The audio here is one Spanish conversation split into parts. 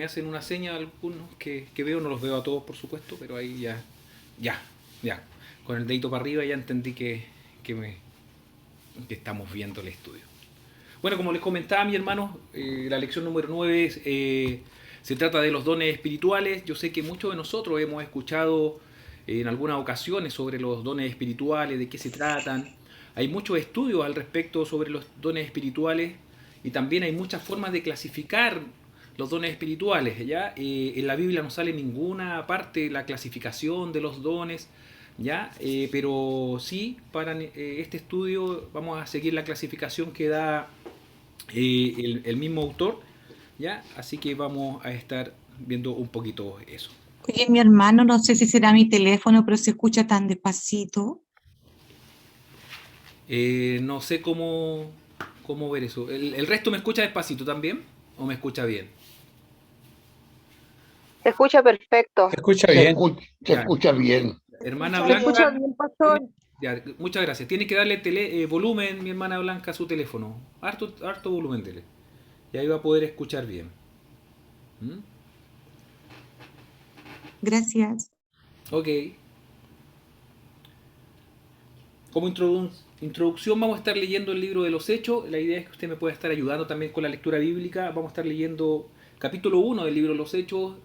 hacen una seña algunos que veo, no los veo a todos por supuesto, pero ahí ya, con el dedito para arriba ya entendí que estamos viendo el estudio. Bueno, como les comentaba mi hermano, la lección número 9 se trata de los dones espirituales. Yo sé que muchos de nosotros hemos escuchado en algunas ocasiones sobre los dones espirituales, de qué se tratan. Hay muchos estudios al respecto sobre los dones espirituales y también hay muchas formas de clasificar los dones espirituales. ¿Ya? En la Biblia no sale ninguna parte la clasificación de los dones, ¿ya? Pero sí, para este estudio vamos a seguir la clasificación que da el mismo autor, ¿ya? Así que vamos a estar viendo un poquito eso. Oye, mi hermano, no sé si será mi teléfono, pero se escucha tan despacito. No sé cómo ver eso. ¿El resto me escucha despacito también? ¿O me escucha bien? Se escucha perfecto. Se escucha Se bien. escucha bien. Hermana Se escucha Blanca, bien, pastor. ya, muchas gracias. Tiene que darle volumen, mi hermana Blanca, a su teléfono. Harto volumen dele. Y ahí va a poder escuchar bien. ¿Mm? Gracias. Ok. Como introducción vamos a estar leyendo el libro de los Hechos. La idea es que usted me pueda estar ayudando también con la lectura bíblica. Vamos a estar leyendo capítulo 1 del libro de los Hechos,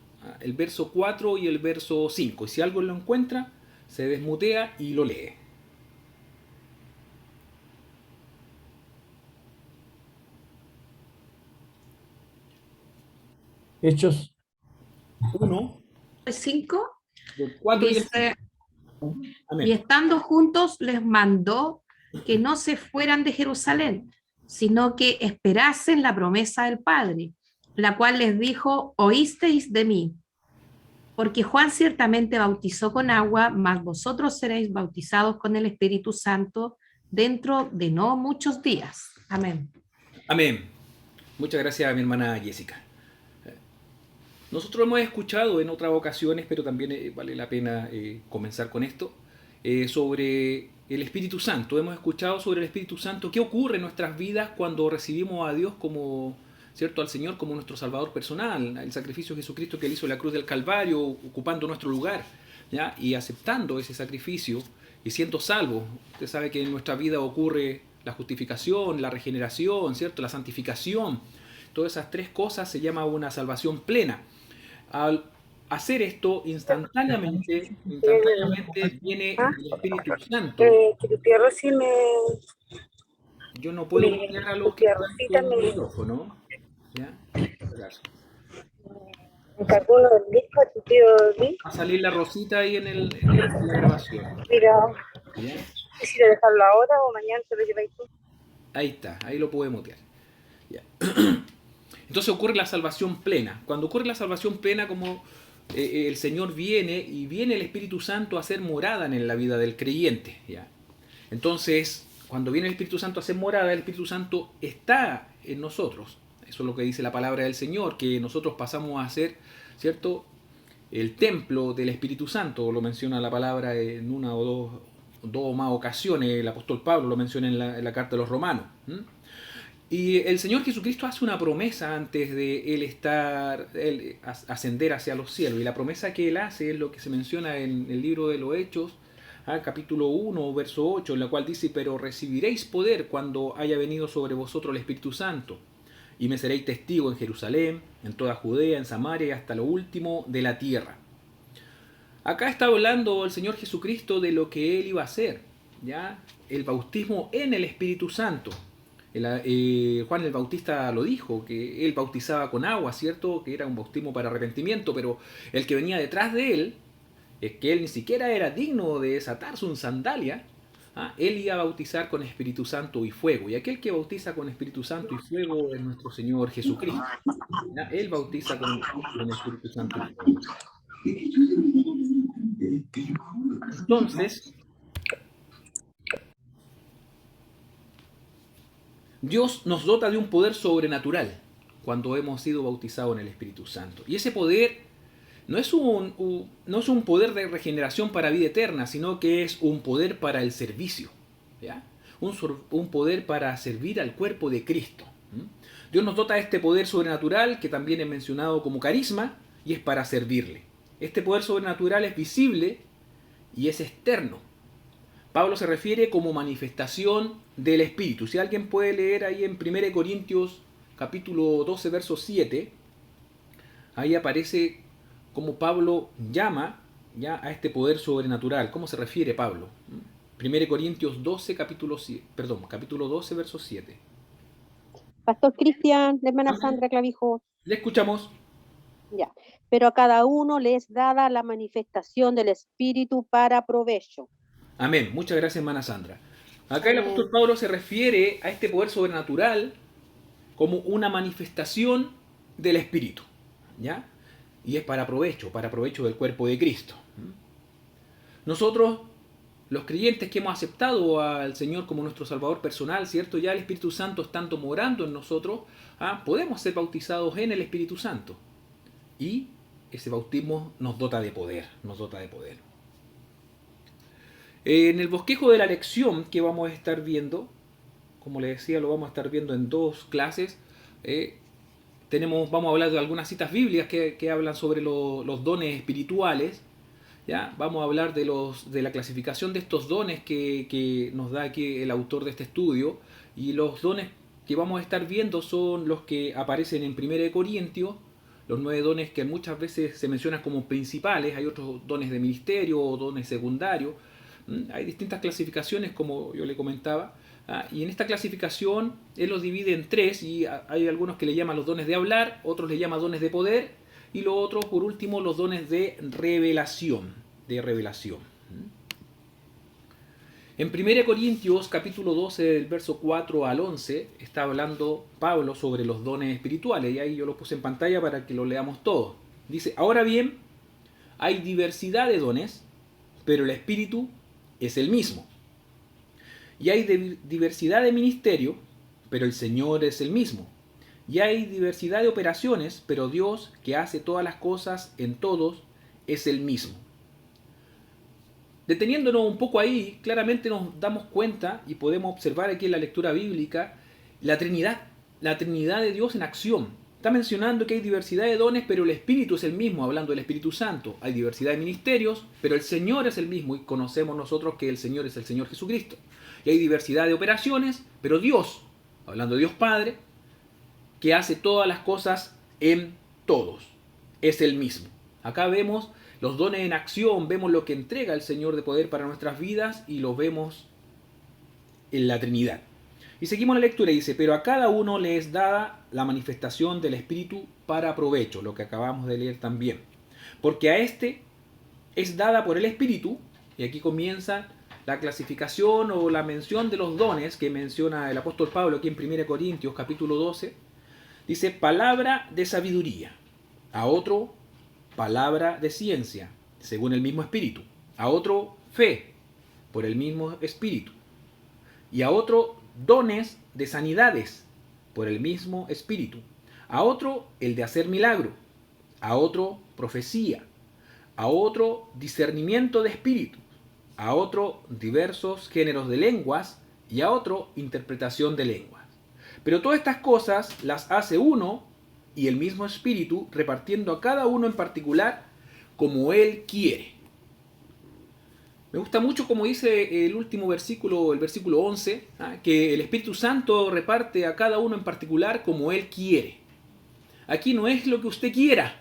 el verso 4 y el verso 5. Y si algo lo encuentra, se desmutea y lo lee. Hechos 1, 5 del 4 y el 5. dice, Amén. y estando juntos les mandó que no se fueran de Jerusalén, sino que esperasen la promesa del Padre, la cual les dijo, oísteis de mí, porque Juan ciertamente bautizó con agua, mas vosotros seréis bautizados con el Espíritu Santo dentro de no muchos días. Amén. Amén. Muchas gracias a mi hermana Jessica. Nosotros hemos escuchado en otras ocasiones, pero también vale la pena comenzar con esto, sobre el Espíritu Santo. Hemos escuchado sobre el Espíritu Santo, qué ocurre en nuestras vidas cuando recibimos a Dios como, ¿cierto?, al Señor como nuestro Salvador personal, el sacrificio de Jesucristo que Él hizo en la cruz del Calvario, ocupando nuestro lugar, ¿ya? Y aceptando ese sacrificio y siendo salvos. Usted sabe que en nuestra vida ocurre la justificación, la regeneración, ¿cierto?, la santificación. Todas esas tres cosas se llama una salvación plena. Al hacer esto instantáneamente viene el Espíritu Santo. Que tu tía Rosy me... Yo no puedo copiar a los que están con el micrófono. ¿Ya? encargó uno del disco a tu tío Luis. Va a salir la rosita ahí en la grabación. Mira, ¿Ya? quisiera dejarlo ahora o mañana te lo lleváis tú. Ahí está, ahí lo puedo mutear. ¿Ya? Entonces ocurre la salvación plena. Cuando ocurre la salvación plena, como el Señor viene y viene el Espíritu Santo a hacer morada en la vida del creyente. ¿Ya? Entonces, cuando viene el Espíritu Santo a hacer morada, el Espíritu Santo está en nosotros. Eso es lo que dice la palabra del Señor, que nosotros pasamos a ser, ¿cierto?, el templo del Espíritu Santo. Lo menciona la palabra en una o dos o más ocasiones. El apóstol Pablo lo menciona en la carta de los Romanos. Y el Señor Jesucristo hace una promesa antes de Él ascender hacia los cielos. Y la promesa que Él hace es lo que se menciona en el libro de los Hechos, capítulo 1, verso 8, en la cual dice, pero recibiréis poder cuando haya venido sobre vosotros el Espíritu Santo. Y me seréis testigo en Jerusalén, en toda Judea, en Samaria y hasta lo último de la tierra. Acá está hablando el Señor Jesucristo de lo que Él iba a hacer, ¿ya? El bautismo en el Espíritu Santo. Juan el Bautista lo dijo, que él bautizaba con agua, ¿cierto? Que era un bautismo para arrepentimiento, pero el que venía detrás de él, es que él ni siquiera era digno de desatarse un sandalia, él iba a bautizar con Espíritu Santo y fuego. Y aquel que bautiza con Espíritu Santo y fuego es nuestro Señor Jesucristo. ¿Ya? Él bautiza con Espíritu Santo y fuego. Entonces, Dios nos dota de un poder sobrenatural cuando hemos sido bautizados en el Espíritu Santo. Y ese poder no es un poder de regeneración para vida eterna, sino que es un poder para el servicio. ¿Ya? Un poder para servir al cuerpo de Cristo. Dios nos dota de este poder sobrenatural que también es mencionado como carisma y es para servirle. Este poder sobrenatural es visible y es externo. Pablo se refiere como manifestación del Espíritu. Si alguien puede leer ahí en 1 Corintios capítulo 12, verso 7, ahí aparece como Pablo llama ya a este poder sobrenatural. ¿Cómo se refiere Pablo? 1 Corintios 12, capítulo 12, verso 7. Pastor Cristian, la hermana Sandra Clavijo, Le escuchamos. ya. Pero a cada uno le es dada la manifestación del Espíritu para provecho. Amén. Muchas gracias, hermana Sandra. Acá el Amén. apóstol Pablo se refiere a este poder sobrenatural como una manifestación del Espíritu, ¿ya? Y es para provecho del cuerpo de Cristo. Nosotros, los creyentes que hemos aceptado al Señor como nuestro Salvador personal, ¿cierto? Ya el Espíritu Santo estando morando en nosotros, podemos ser bautizados en el Espíritu Santo. Y ese bautismo nos dota de poder, En el bosquejo de la lección que vamos a estar viendo, como les decía, lo vamos a estar viendo en 2 clases. Vamos a hablar de algunas citas bíblicas que hablan sobre los dones espirituales. ¿Ya? Vamos a hablar de la clasificación de estos dones que nos da aquí el autor de este estudio. Y los dones que vamos a estar viendo son los que aparecen en 1 Corintios, los 9 dones que muchas veces se mencionan como principales. Hay otros dones de ministerio o dones secundarios. Hay distintas clasificaciones, como yo le comentaba. Y en esta clasificación él los divide en 3, y hay algunos que le llaman los dones de hablar, otros le llaman dones de poder, y los otros, por último, los dones de revelación. En 1 Corintios capítulo 12, del verso 4 al 11, está hablando Pablo sobre los dones espirituales, y ahí yo lo puse en pantalla para que lo leamos todos. Dice: ahora bien, hay diversidad de dones, pero el Espíritu es el mismo. Y hay diversidad de ministerio, pero el Señor es el mismo. Y hay diversidad de operaciones, pero Dios, que hace todas las cosas en todos, es el mismo. Deteniéndonos un poco ahí, claramente nos damos cuenta y podemos observar aquí en la lectura bíblica la Trinidad de Dios en acción. Está mencionando que hay diversidad de dones, pero el Espíritu es el mismo, hablando del Espíritu Santo. Hay diversidad de ministerios, pero el Señor es el mismo, y conocemos nosotros que el Señor es el Señor Jesucristo. Y hay diversidad de operaciones, pero Dios, hablando de Dios Padre, que hace todas las cosas en todos, es el mismo. Acá vemos los dones en acción, vemos lo que entrega el Señor de poder para nuestras vidas, y lo vemos en la Trinidad. Y seguimos la lectura y dice: pero a cada uno le es dada la manifestación del Espíritu para provecho, lo que acabamos de leer también. Porque a este es dada por el Espíritu, y aquí comienza la clasificación o la mención de los dones que menciona el apóstol Pablo aquí en 1 Corintios capítulo 12. Dice: palabra de sabiduría, a otro palabra de ciencia, según el mismo Espíritu, a otro fe, por el mismo Espíritu, y a otro dones de sanidades, por el mismo Espíritu, a otro el de hacer milagro, a otro profecía, a otro discernimiento de espíritu, a otro diversos géneros de lenguas, y a otro interpretación de lenguas. Pero todas estas cosas las hace uno y el mismo Espíritu, repartiendo a cada uno en particular como Él quiere. Me gusta mucho como dice el último versículo, el versículo 11, que el Espíritu Santo reparte a cada uno en particular como Él quiere. Aquí no es lo que usted quiera,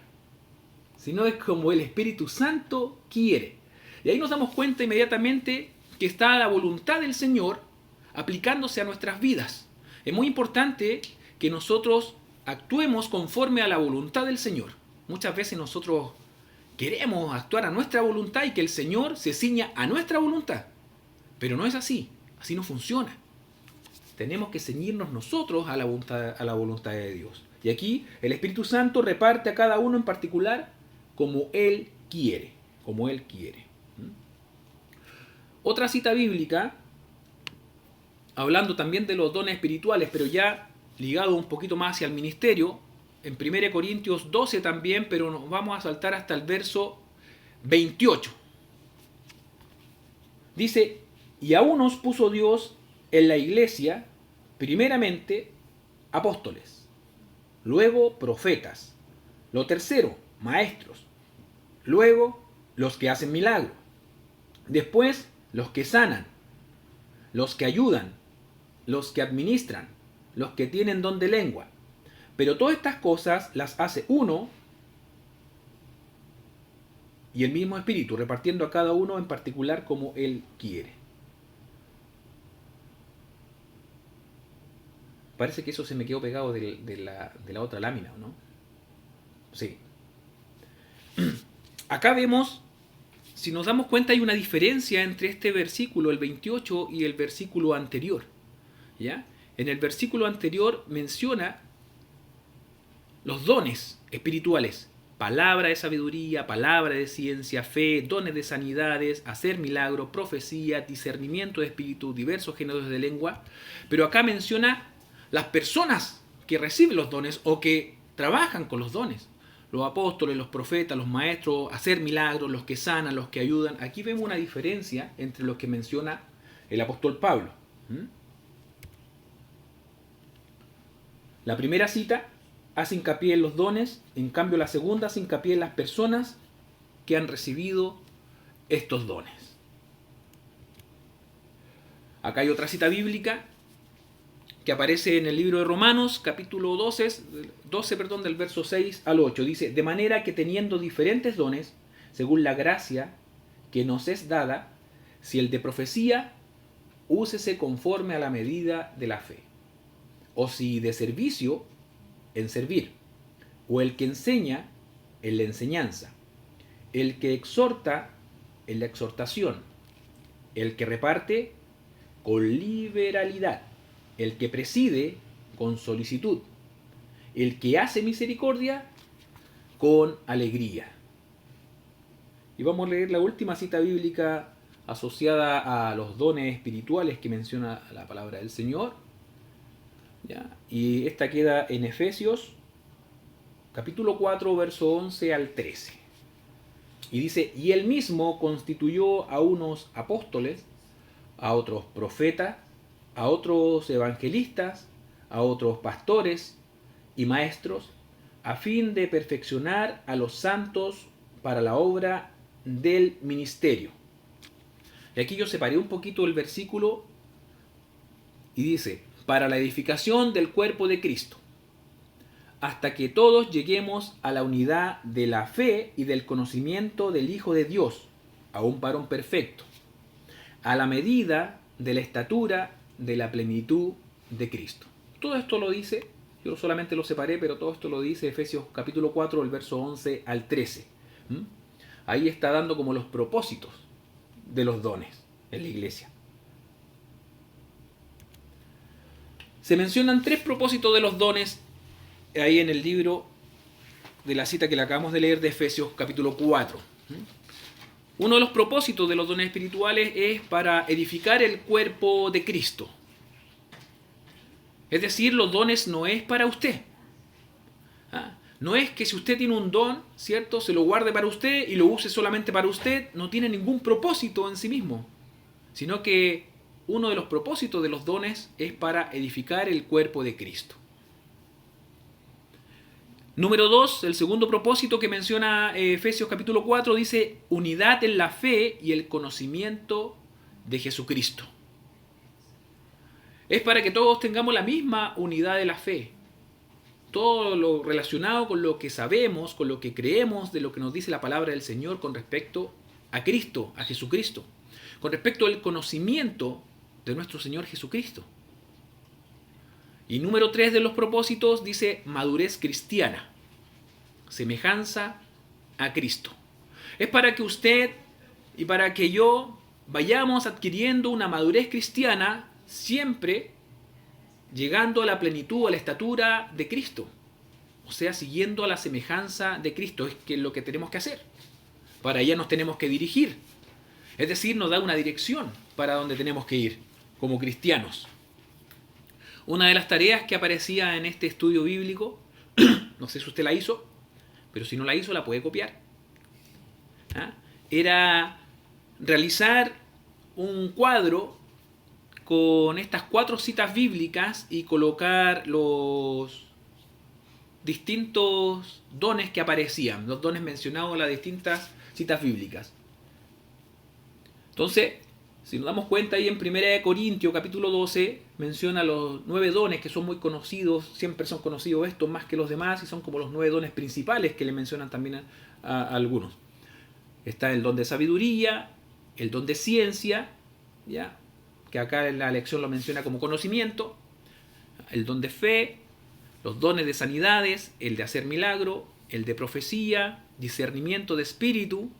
sino es como el Espíritu Santo quiere. Y ahí nos damos cuenta inmediatamente que está la voluntad del Señor aplicándose a nuestras vidas. Es muy importante que nosotros actuemos conforme a la voluntad del Señor. Muchas veces nosotros queremos actuar a nuestra voluntad y que el Señor se ciña a nuestra voluntad. Pero no es así. Así no funciona. Tenemos que ceñirnos nosotros a la voluntad de Dios. Y aquí el Espíritu Santo reparte a cada uno en particular como Él quiere. Como Él quiere. Otra cita bíblica, hablando también de los dones espirituales, pero ya ligado un poquito más hacia el ministerio, en 1 Corintios 12 también, pero nos vamos a saltar hasta el verso 28. Dice: y a unos puso Dios en la iglesia, primeramente apóstoles, luego profetas, lo tercero, maestros, luego los que hacen milagros, después los que sanan, los que ayudan, los que administran, los que tienen don de lengua. Pero todas estas cosas las hace uno y el mismo Espíritu, repartiendo a cada uno en particular como Él quiere. Parece que eso se me quedó pegado de la otra lámina, ¿no? Sí. Acá vemos, si nos damos cuenta, hay una diferencia entre este versículo, el 28, y el versículo anterior. ¿Ya? En el versículo anterior menciona los dones espirituales. Palabra de sabiduría, palabra de ciencia, fe, dones de sanidades, hacer milagros, profecía, discernimiento de espíritu, diversos géneros de lengua. Pero acá menciona las personas que reciben los dones o que trabajan con los dones. Los apóstoles, los profetas, los maestros, hacer milagros, los que sanan, los que ayudan. Aquí vemos una diferencia entre los que menciona el apóstol Pablo. La primera cita hace hincapié en los dones, en cambio la segunda hace hincapié en las personas que han recibido estos dones. Acá hay otra cita bíblica que aparece en el libro de Romanos, capítulo 12, del verso 6 al 8. Dice, de manera que teniendo diferentes dones, según la gracia que nos es dada, si el de profecía, úsese conforme a la medida de la fe. O si de servicio, en servir. O el que enseña, en la enseñanza. El que exhorta, en la exhortación. El que reparte, con liberalidad. El que preside, con solicitud. El que hace misericordia, con alegría. Y vamos a leer la última cita bíblica asociada a los dones espirituales que menciona la palabra del Señor. ¿Ya? Y esta queda en Efesios, capítulo 4, verso 11 al 13. Y dice, y él mismo constituyó a unos apóstoles, a otros profetas, a otros evangelistas, a otros pastores y maestros, a fin de perfeccionar a los santos para la obra del ministerio. Y aquí yo separé un poquito el versículo y dice, para la edificación del cuerpo de Cristo, hasta que todos lleguemos a la unidad de la fe y del conocimiento del Hijo de Dios, a un varón perfecto, a la medida de la estatura de la plenitud de Cristo. Todo esto lo dice, yo solamente lo separé, pero todo esto lo dice Efesios capítulo 4, el verso 11 al 13. Ahí está dando como los propósitos de los dones en la iglesia. Se mencionan 3 propósitos de los dones ahí en el libro de la cita que le acabamos de leer de Efesios capítulo 4. Uno de los propósitos de los dones espirituales es para edificar el cuerpo de Cristo. Es decir, los dones no es para usted. No es que si usted tiene un don, ¿cierto?, se lo guarde para usted y lo use solamente para usted. No tiene ningún propósito en sí mismo. Sino que uno de los propósitos de los dones es para edificar el cuerpo de Cristo. Número 2, el segundo propósito que menciona Efesios capítulo 4 dice unidad en la fe y el conocimiento de Jesucristo. Es para que todos tengamos la misma unidad de la fe. Todo lo relacionado con lo que sabemos, con lo que creemos, de lo que nos dice la palabra del Señor con respecto a Cristo, a Jesucristo. Con respecto al conocimiento de nuestro Señor Jesucristo. Y número 3 de los propósitos dice madurez cristiana. Semejanza a Cristo. Es para que usted y para que yo vayamos adquiriendo una madurez cristiana siempre llegando a la plenitud, a la estatura de Cristo. O sea, siguiendo a la semejanza de Cristo. Es que lo que tenemos que hacer. Para allá nos tenemos que dirigir. Es decir, nos da una dirección para donde tenemos que ir como cristianos. Una de las tareas que aparecía en este estudio bíblico, no sé si usted la hizo, pero si no la hizo la puede copiar, era realizar un cuadro con estas 4 citas bíblicas y colocar los distintos dones que aparecían, los dones mencionados en las distintas citas bíblicas. Entonces, si nos damos cuenta ahí en 1 Corintios capítulo 12, menciona los 9 dones que son muy conocidos, siempre son conocidos estos más que los demás y son como los 9 dones principales que le mencionan también a algunos. Está el don de sabiduría, el don de ciencia, ¿ya? Que acá en la lección lo menciona como conocimiento, el don de fe, los dones de sanidades, el de hacer milagro, el de profecía, discernimiento de espíritu,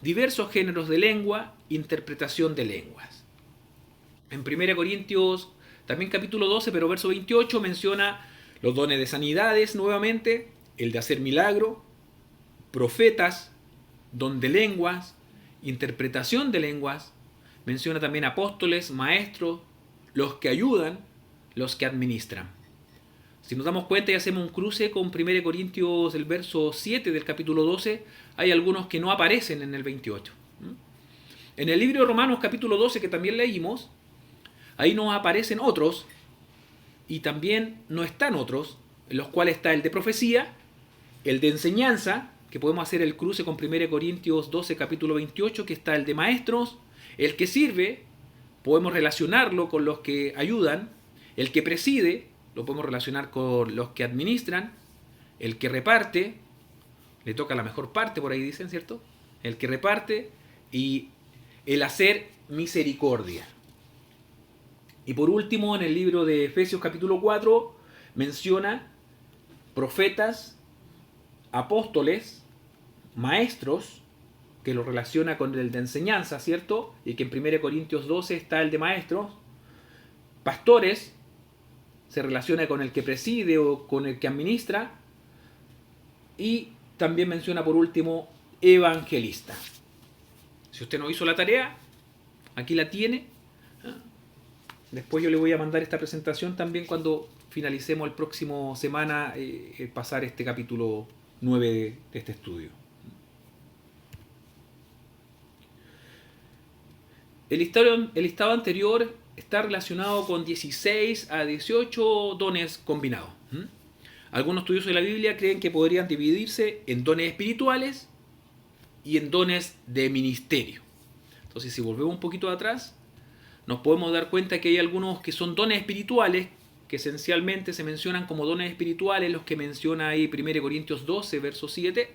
diversos géneros de lengua, interpretación de lenguas. En 1 Corintios, también capítulo 12, pero verso 28, menciona los dones de sanidades nuevamente, el de hacer milagro, profetas, don de lenguas, interpretación de lenguas, menciona también apóstoles, maestros, los que ayudan, los que administran. Si nos damos cuenta y hacemos un cruce con 1 Corintios, el verso 7 del capítulo 12, hay algunos que no aparecen en el 28. En el libro de Romanos capítulo 12, que también leímos, ahí nos aparecen otros, y también no están otros, en los cuales está el de profecía, el de enseñanza, que podemos hacer el cruce con 1 Corintios 12, capítulo 28, que está el de maestros, el que sirve, podemos relacionarlo con los que ayudan, el que preside, lo podemos relacionar con los que administran, el que reparte, le toca la mejor parte, por ahí dicen, ¿cierto? El que reparte y el hacer misericordia. Y por último, en el libro de Efesios capítulo 4, menciona profetas, apóstoles, maestros, que lo relaciona con el de enseñanza, ¿cierto? Y que en 1 Corintios 12 está el de maestros, pastores, se relaciona con el que preside o con el que administra, y también menciona por último evangelista. Si usted no hizo la tarea, aquí la tiene. Después yo le voy a mandar esta presentación también cuando finalicemos el próximo semana pasar este capítulo 9 de este estudio. El listado anterior está relacionado con 16 a 18 dones combinados. Algunos estudiosos de la Biblia creen que podrían dividirse en dones espirituales y en dones de ministerio. Entonces, si volvemos un poquito atrás, nos podemos dar cuenta que hay algunos que son dones espirituales, que esencialmente se mencionan como dones espirituales, los que menciona ahí 1 Corintios 12, verso 7,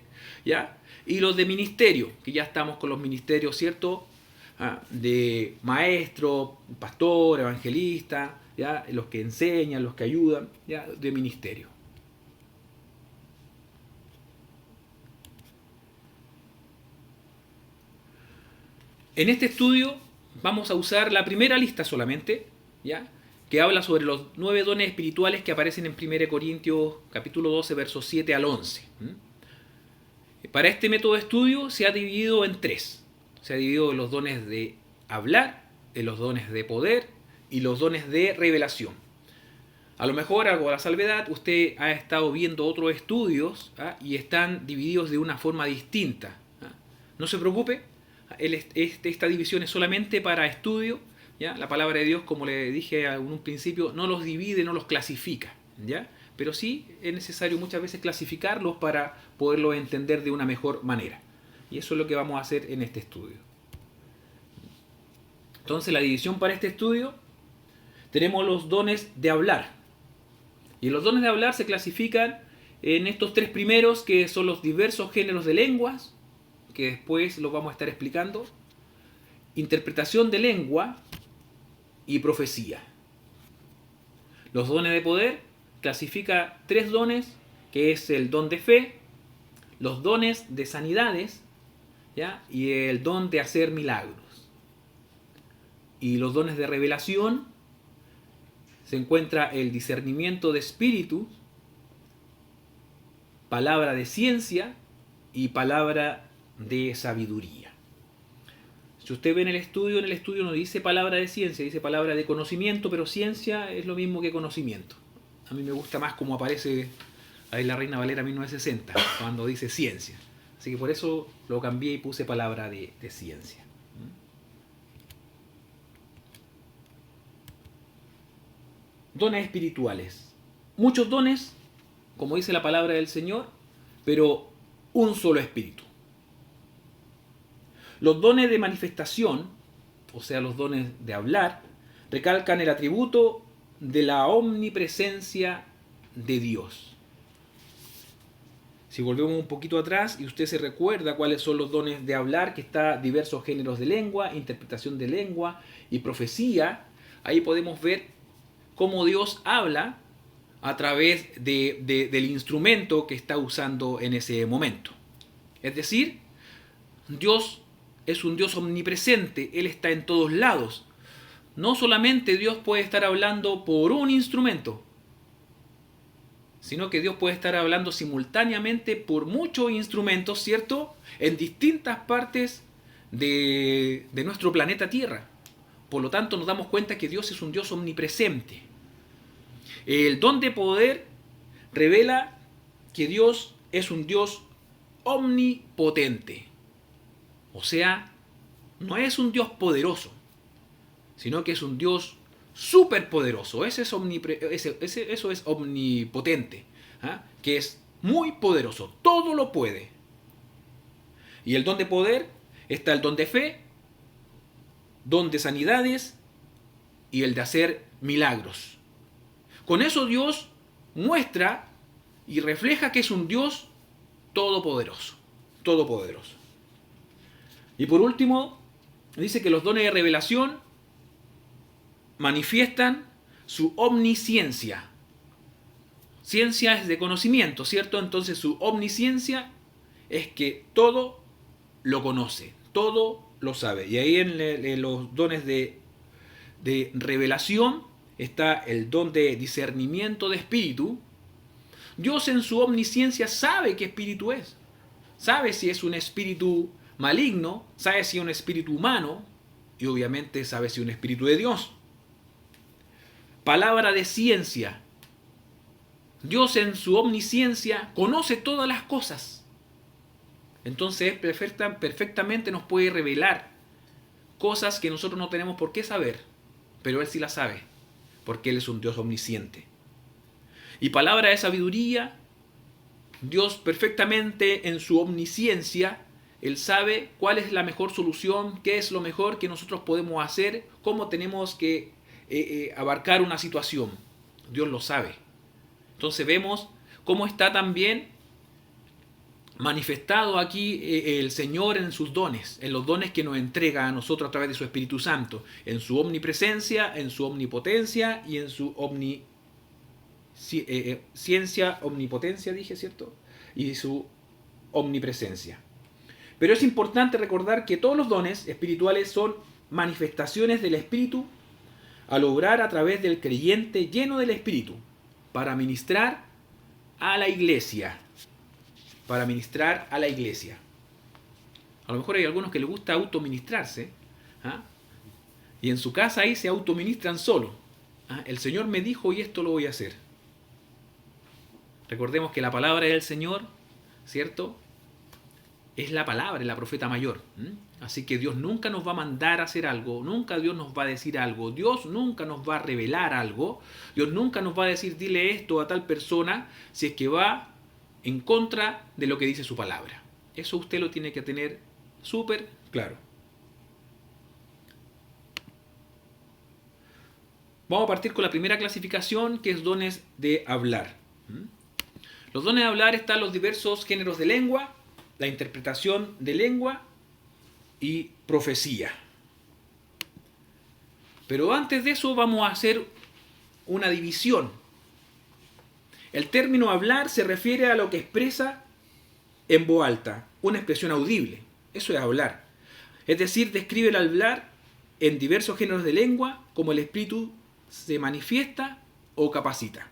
¿ya? Y los de ministerio, que ya estamos con los ministerios, ¿cierto?, de maestro, pastor, evangelista, ¿ya? Los que enseñan, los que ayudan, ¿ya? De ministerio. En este estudio vamos a usar la primera lista solamente, ¿ya? Que habla sobre los 9 dones espirituales que aparecen en 1 Corintios capítulo 12, versos 7 al 11. Para este método de estudio se ha dividido en 3. Se ha dividido en los dones de hablar, en los dones de poder y los dones de revelación. A lo mejor, algo a la salvedad, usted ha estado viendo otros estudios y están divididos de una forma distinta. No se preocupe, esta división es solamente para estudio, ¿ya? La palabra de Dios, como le dije en un principio, no los divide, no los clasifica, ¿ya? Pero sí es necesario muchas veces clasificarlos para poderlos entender de una mejor manera. Y eso es lo que vamos a hacer en este estudio. Entonces, la división para este estudio, tenemos los dones de hablar. Y los dones de hablar se clasifican en estos 3 primeros, que son los diversos géneros de lenguas, que después los vamos a estar explicando, interpretación de lengua y profecía. Los dones de poder clasifica 3 dones, que es el don de fe, los dones de sanidades, ¿ya? Y el don de hacer milagros. Y los dones de revelación se encuentra el discernimiento de espíritus, palabra de ciencia y palabra de sabiduría. Si usted ve en el estudio no dice palabra de ciencia, dice palabra de conocimiento, pero ciencia es lo mismo que conocimiento. A mí me gusta más como aparece ahí la Reina Valera 1960, cuando dice ciencia. Así que por eso lo cambié y puse palabra de ciencia. Dones espirituales. Muchos dones como dice la palabra del Señor, pero un solo espíritu. Los dones de manifestación, o sea, los dones de hablar, recalcan el atributo de la omnipresencia de Dios. Si volvemos un poquito atrás y usted se recuerda cuáles son los dones de hablar, que está diversos géneros de lengua, interpretación de lengua y profecía, ahí podemos ver cómo Dios habla a través del instrumento que está usando en ese momento. Es decir, Dios es un Dios omnipresente, Él está en todos lados. No solamente Dios puede estar hablando por un instrumento, sino que Dios puede estar hablando simultáneamente por muchos instrumentos, ¿cierto? En distintas partes de nuestro planeta Tierra. Por lo tanto, nos damos cuenta que Dios es un Dios omnipresente. El don de poder revela que Dios es un Dios omnipotente. O sea, no es un Dios poderoso, sino que es un Dios superpoderoso. Eso es omnipotente, ¿ah? Que es muy poderoso, todo lo puede. Y el don de poder está el don de fe, don de sanidades y el de hacer milagros. Con eso Dios muestra y refleja que es un Dios todopoderoso, todopoderoso. Y por último, dice que los dones de revelación manifiestan su omnisciencia. Ciencia es de conocimiento, ¿cierto? Entonces su omnisciencia es que todo lo conoce, todo lo sabe. Y ahí en los dones de revelación está el don de discernimiento de espíritu. Dios en su omnisciencia sabe qué espíritu es. Sabe si es un espíritu maligno, sabe si es un espíritu humano y obviamente sabe si es un espíritu de Dios. Palabra de ciencia. Dios en su omnisciencia conoce todas las cosas. Entonces perfectamente nos puede revelar cosas que nosotros no tenemos por qué saber, pero Él sí las sabe, porque Él es un Dios omnisciente. Y palabra de sabiduría. Dios perfectamente en su omnisciencia, Él sabe cuál es la mejor solución, qué es lo mejor que nosotros podemos hacer, cómo tenemos que abarcar una situación. Dios lo sabe. Entonces vemos cómo está también manifestado aquí el Señor en sus dones, en los dones que nos entrega a nosotros a través de su Espíritu Santo, en su omnipresencia, en su omnipotencia y en su omnipotencia, dije, ¿cierto? Y su omnipresencia. Pero es importante recordar que todos los dones espirituales son manifestaciones del Espíritu al obrar a través del creyente lleno del Espíritu para ministrar a la iglesia. Para ministrar a la iglesia. A lo mejor hay algunos que les gusta autoministrarse, ¿ah? Y en su casa ahí se autoministran solo. ¿Ah? El Señor me dijo y esto lo voy a hacer. Recordemos que la palabra del Señor, ¿cierto? Es la palabra, es la profeta mayor. Así que Dios nunca nos va a mandar a hacer algo, nunca Dios nos va a decir algo, Dios nunca nos va a revelar algo, Dios nunca nos va a decir dile esto a tal persona si es que va en contra de lo que dice su palabra. Eso usted lo tiene que tener súper claro. Vamos a partir con la primera clasificación, que es dones de hablar. Los dones de hablar están los diversos géneros de lengua, la interpretación de lengua y profecía. Pero antes de eso vamos a hacer una división. El término hablar se refiere a lo que expresa en voz alta, una expresión audible. Eso es hablar. Es decir, describe el hablar en diversos géneros de lengua, como el espíritu se manifiesta o capacita.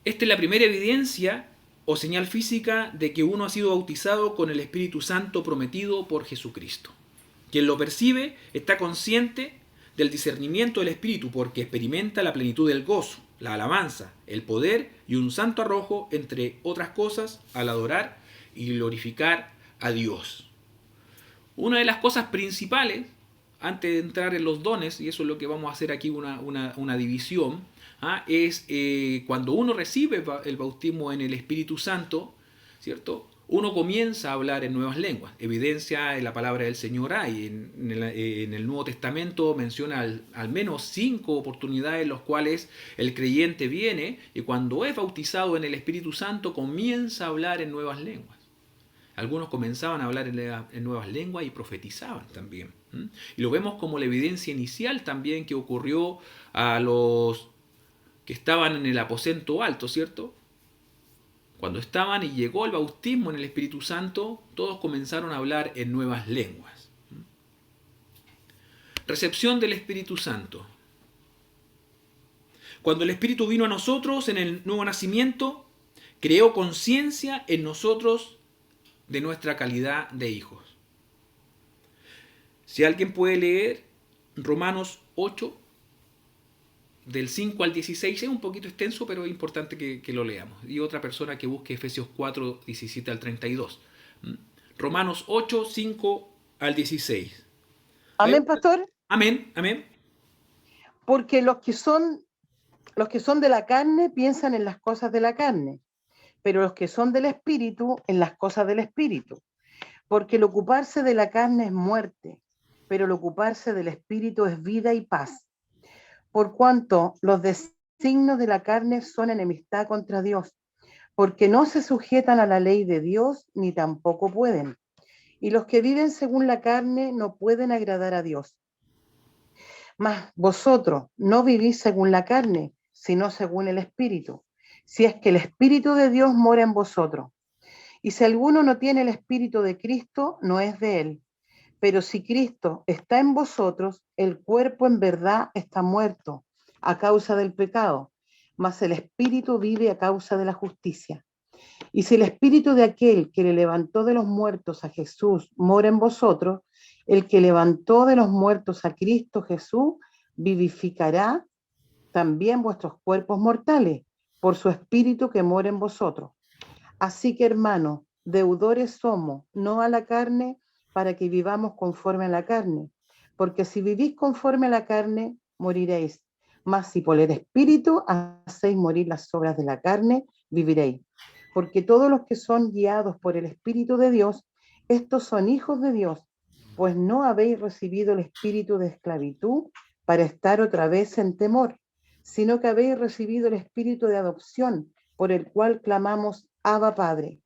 Esta es la primera evidencia o señal física de que uno ha sido bautizado con el Espíritu Santo prometido por Jesucristo. Quien lo percibe está consciente del discernimiento del Espíritu porque experimenta la plenitud del gozo, la alabanza, el poder y un santo arrojo, entre otras cosas, al adorar y glorificar a Dios. Una de las cosas principales, antes de entrar en los dones, y eso es lo que vamos a hacer aquí una división, es cuando uno recibe el bautismo en el Espíritu Santo, ¿cierto? Uno comienza a hablar en nuevas lenguas. Evidencia en la palabra del Señor hay. En el Nuevo Testamento menciona al menos 5 oportunidades en las cuales el creyente viene y cuando es bautizado en el Espíritu Santo comienza a hablar en nuevas lenguas. Algunos comenzaban a hablar en nuevas lenguas y profetizaban también. Y lo vemos como la evidencia inicial también que ocurrió a los que estaban en el aposento alto, ¿cierto? Cuando estaban y llegó el bautismo en el Espíritu Santo, todos comenzaron a hablar en nuevas lenguas. Recepción del Espíritu Santo. Cuando el Espíritu vino a nosotros en el nuevo nacimiento, creó conciencia en nosotros de nuestra calidad de hijos. Si alguien puede leer Romanos 8, del 5 al 16, es un poquito extenso, pero es importante que lo leamos. Y otra persona que busque Efesios 4, 17 al 32. Romanos 8, 5 al 16. Amén, pastor. Amén, amén. Porque los que son de la carne piensan en las cosas de la carne, pero los que son del Espíritu en las cosas del Espíritu. Porque el ocuparse de la carne es muerte, pero el ocuparse del Espíritu es vida y paz. Por cuanto los designios de la carne son enemistad contra Dios, porque no se sujetan a la ley de Dios, ni tampoco pueden. Y los que viven según la carne no pueden agradar a Dios. Mas vosotros no vivís según la carne, sino según el Espíritu, si es que el Espíritu de Dios mora en vosotros. Y si alguno no tiene el Espíritu de Cristo, no es de él. Pero si Cristo está en vosotros, el cuerpo en verdad está muerto a causa del pecado, mas el Espíritu vive a causa de la justicia. Y si el Espíritu de aquel que le levantó de los muertos a Jesús mora en vosotros, el que levantó de los muertos a Cristo Jesús vivificará también vuestros cuerpos mortales por su Espíritu que mora en vosotros. Así que, hermanos, deudores somos, no a la carne, para que vivamos conforme a la carne. Porque si vivís conforme a la carne, moriréis. Mas si por el Espíritu hacéis morir las obras de la carne, viviréis. Porque todos los que son guiados por el Espíritu de Dios, estos son hijos de Dios, pues no habéis recibido el espíritu de esclavitud para estar otra vez en temor, sino que habéis recibido el espíritu de adopción, por el cual clamamos, Abba, Padre.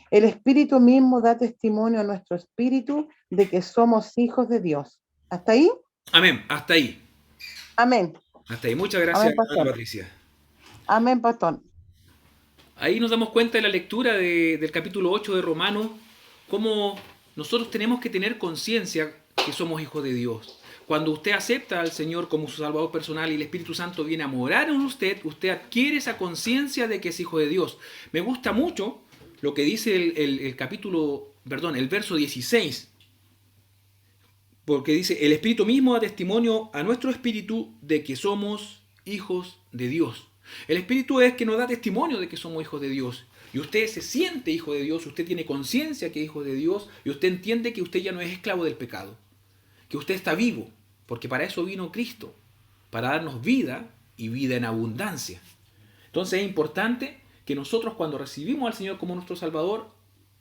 El Espíritu mismo da testimonio a nuestro espíritu de que somos hijos de Dios. ¿Hasta ahí? Amén, hasta ahí. Amén. Hasta ahí. Muchas gracias, Amén, hermana Patricia. Amén, pastor. Ahí nos damos cuenta de la lectura del capítulo 8 de Romanos, cómo nosotros tenemos que tener conciencia que somos hijos de Dios. Cuando usted acepta al Señor como su Salvador personal y el Espíritu Santo viene a morar en usted, usted adquiere esa conciencia de que es hijo de Dios. Me gusta mucho lo que dice el verso 16, porque dice, el Espíritu mismo da testimonio a nuestro espíritu de que somos hijos de Dios. El Espíritu es que nos da testimonio de que somos hijos de Dios. Y usted se siente hijo de Dios, usted tiene conciencia que es hijo de Dios y usted entiende que usted ya no es esclavo del pecado, que usted está vivo, porque para eso vino Cristo, para darnos vida y vida en abundancia. Entonces es importante que nosotros cuando recibimos al Señor como nuestro Salvador,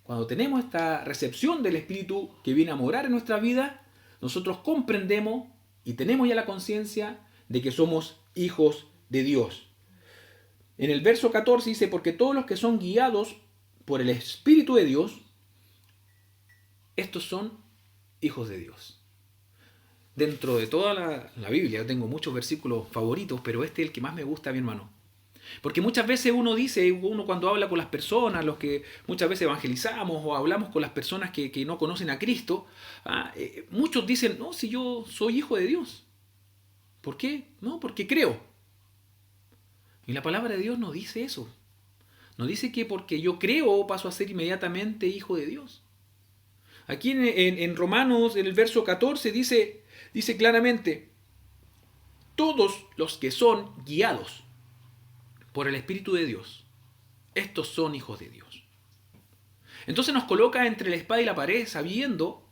cuando tenemos esta recepción del Espíritu que viene a morar en nuestra vida, nosotros comprendemos y tenemos ya la conciencia de que somos hijos de Dios. En el verso 14 dice, porque todos los que son guiados por el Espíritu de Dios, estos son hijos de Dios. Dentro de toda la Biblia, yo tengo muchos versículos favoritos, pero este es el que más me gusta, mi hermano. Porque muchas veces uno cuando habla con las personas, los que muchas veces evangelizamos o hablamos con las personas que no conocen a Cristo, muchos dicen, no, si yo soy hijo de Dios. ¿Por qué? No, porque creo. Y la palabra de Dios no dice eso. No dice que porque yo creo paso a ser inmediatamente hijo de Dios. Aquí en Romanos, en el verso 14, dice claramente, todos los que son guiados por el Espíritu de Dios, estos son hijos de Dios. Entonces nos coloca entre la espada y la pared, sabiendo,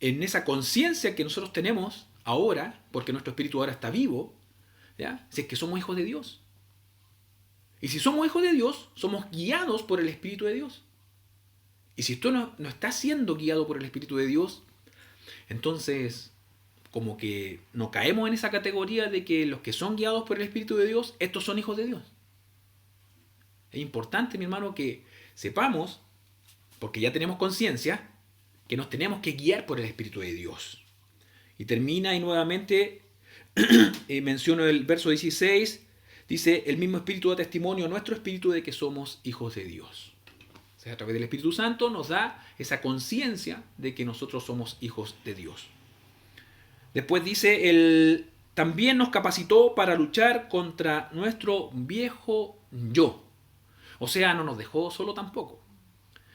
en esa conciencia que nosotros tenemos ahora, porque nuestro espíritu ahora está vivo, ¿Ya? Si es que somos hijos de Dios. Y si somos hijos de Dios, somos guiados por el Espíritu de Dios. Y si tú no estás siendo guiado por el Espíritu de Dios, entonces como que no caemos en esa categoría de que los que son guiados por el Espíritu de Dios, estos son hijos de Dios. Es importante, mi hermano, que sepamos, porque ya tenemos conciencia, que nos tenemos que guiar por el Espíritu de Dios. Y termina y nuevamente menciono el verso 16, dice, el mismo Espíritu da testimonio a nuestro espíritu de que somos hijos de Dios. O sea, a través del Espíritu Santo nos da esa conciencia de que nosotros somos hijos de Dios. Después dice, también nos capacitó para luchar contra nuestro viejo yo. O sea, no nos dejó solo tampoco,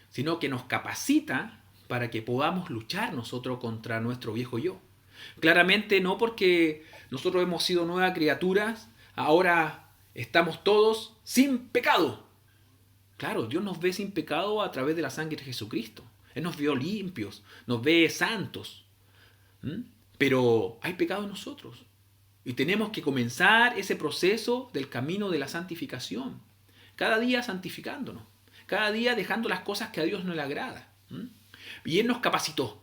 sino que nos capacita para que podamos luchar nosotros contra nuestro viejo yo. Claramente no porque nosotros hemos sido nuevas criaturas, ahora estamos todos sin pecado. Claro, Dios nos ve sin pecado a través de la sangre de Jesucristo. Él nos vio limpios, nos ve santos. Pero hay pecado en nosotros. Y tenemos que comenzar ese proceso del camino de la santificación. Cada día santificándonos. Cada día dejando las cosas que a Dios no le agrada. Y Él nos capacitó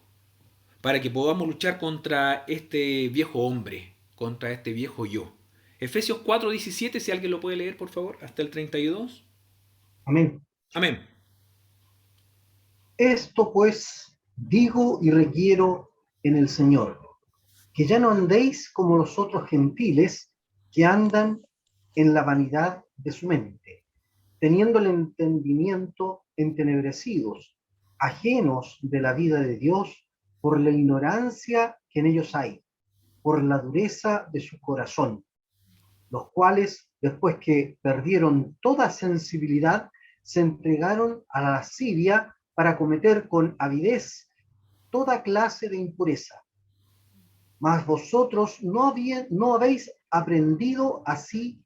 para que podamos luchar contra este viejo hombre, contra este viejo yo. Efesios 4:17, si alguien lo puede leer, por favor, hasta el 32. Amén. Amén. Esto pues digo y requiero en el Señor, que ya no andéis como los otros gentiles que andan en la vanidad de su mente, teniendo el entendimiento entenebrecidos, ajenos de la vida de Dios por la ignorancia que en ellos hay, por la dureza de su corazón, los cuales, después que perdieron toda sensibilidad, se entregaron a la lascivia para cometer con avidez toda clase de impureza. Mas vosotros no habéis aprendido así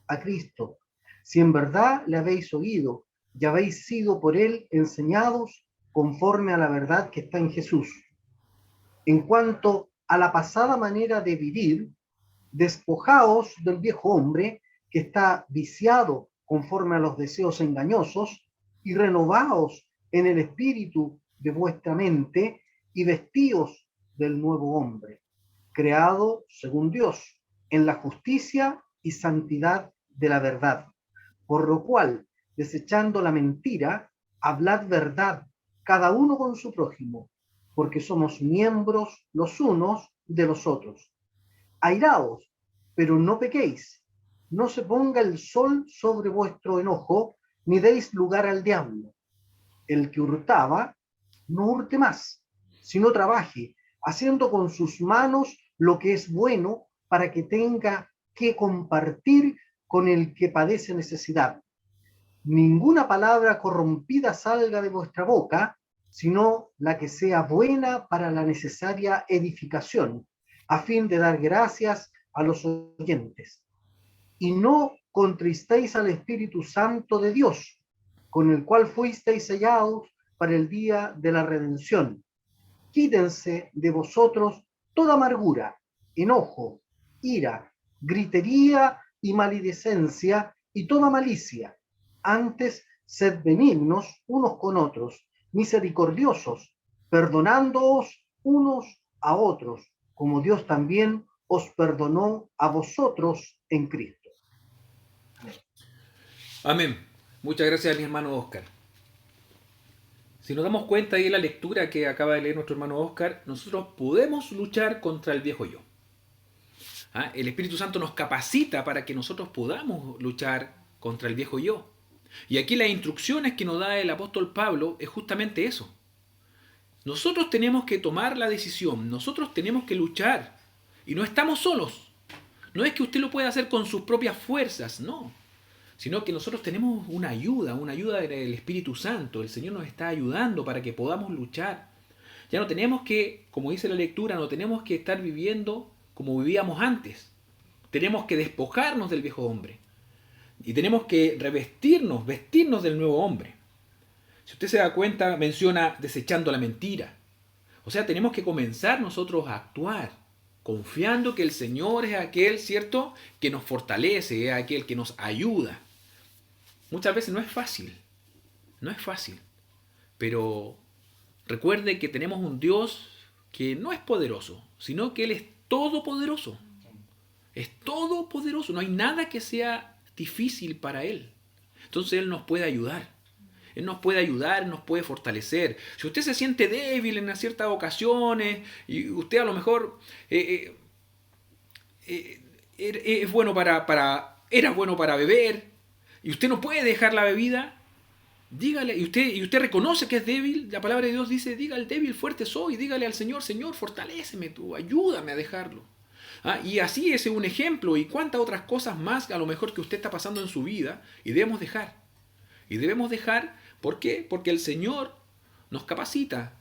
a Cristo, si en verdad le habéis oído y habéis sido por él enseñados conforme a la verdad que está en Jesús. En cuanto a la pasada manera de vivir, despojaos del viejo hombre que está viciado conforme a los deseos engañosos y renovaos en el espíritu de vuestra mente y vestíos del nuevo hombre, creado según Dios, en la justicia y santidad de la verdad. Por lo cual, desechando la mentira, hablad verdad, cada uno con su prójimo, porque somos miembros los unos de los otros. Airaos, pero no pequéis. No se ponga el sol sobre vuestro enojo, ni deis lugar al diablo. El que hurtaba, no hurte más, sino trabaje, haciendo con sus manos lo que es bueno, para que tenga que compartir con el que padece necesidad. Ninguna palabra corrompida salga de vuestra boca, sino la que sea buena para la necesaria edificación, a fin de dar gracias a los oyentes. Y no contristéis al Espíritu Santo de Dios, con el cual fuisteis sellados para el día de la redención. Quítense de vosotros toda amargura, enojo, ira, gritería y maledicencia y toda malicia. Antes, sed benignos unos con otros, misericordiosos, perdonándoos unos a otros, como Dios también os perdonó a vosotros en Cristo. Amén. Muchas gracias a mi hermano Oscar. Si nos damos cuenta ahí en la lectura que acaba de leer nuestro hermano Oscar, nosotros podemos luchar contra el viejo yo. El Espíritu Santo nos capacita para que nosotros podamos luchar contra el viejo yo. Y aquí las instrucciones que nos da el apóstol Pablo es justamente eso. Nosotros tenemos que tomar la decisión, nosotros tenemos que luchar. Y no estamos solos. No es que usted lo pueda hacer con sus propias fuerzas, no. Sino que nosotros tenemos una ayuda del Espíritu Santo. El Señor nos está ayudando para que podamos luchar. Ya no tenemos que, como dice la lectura, no tenemos que estar viviendo como vivíamos antes. Tenemos que despojarnos del viejo hombre. Y tenemos que vestirnos del nuevo hombre. Si usted se da cuenta, menciona desechando la mentira. O sea, tenemos que comenzar nosotros a actuar. confiando que el Señor es aquel, ¿cierto?, que nos fortalece, es aquel que nos ayuda. Muchas veces no es fácil, pero recuerde que tenemos un Dios que no es poderoso, sino que Él es todopoderoso. Es todopoderoso, no hay nada que sea difícil para Él. Entonces Él nos puede ayudar. Él nos puede ayudar, nos puede fortalecer. Si usted se siente débil en ciertas ocasiones y usted a lo mejor es bueno era bueno para beber y usted no puede dejar la bebida, dígale, y usted reconoce que es débil, la palabra de Dios dice, diga al débil, fuerte soy, dígale al Señor, Señor, fortaléceme tú, ayúdame a dejarlo. Y así ese es un ejemplo, y cuántas otras cosas más a lo mejor que usted está pasando en su vida, y debemos dejar. Y debemos dejar, ¿por qué? Porque el Señor nos capacita,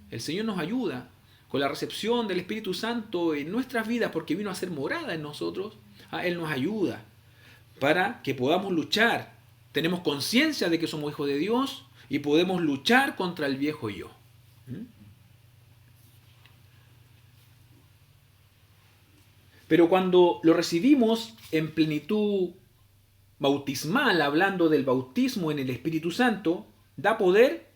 el Señor nos ayuda con la recepción del Espíritu Santo en nuestras vidas, porque vino a ser morada en nosotros. Él nos ayuda para que podamos luchar. Tenemos conciencia de que somos hijos de Dios y podemos luchar contra el viejo yo. Pero cuando lo recibimos en plenitud bautismal, hablando del bautismo en el Espíritu Santo, da poder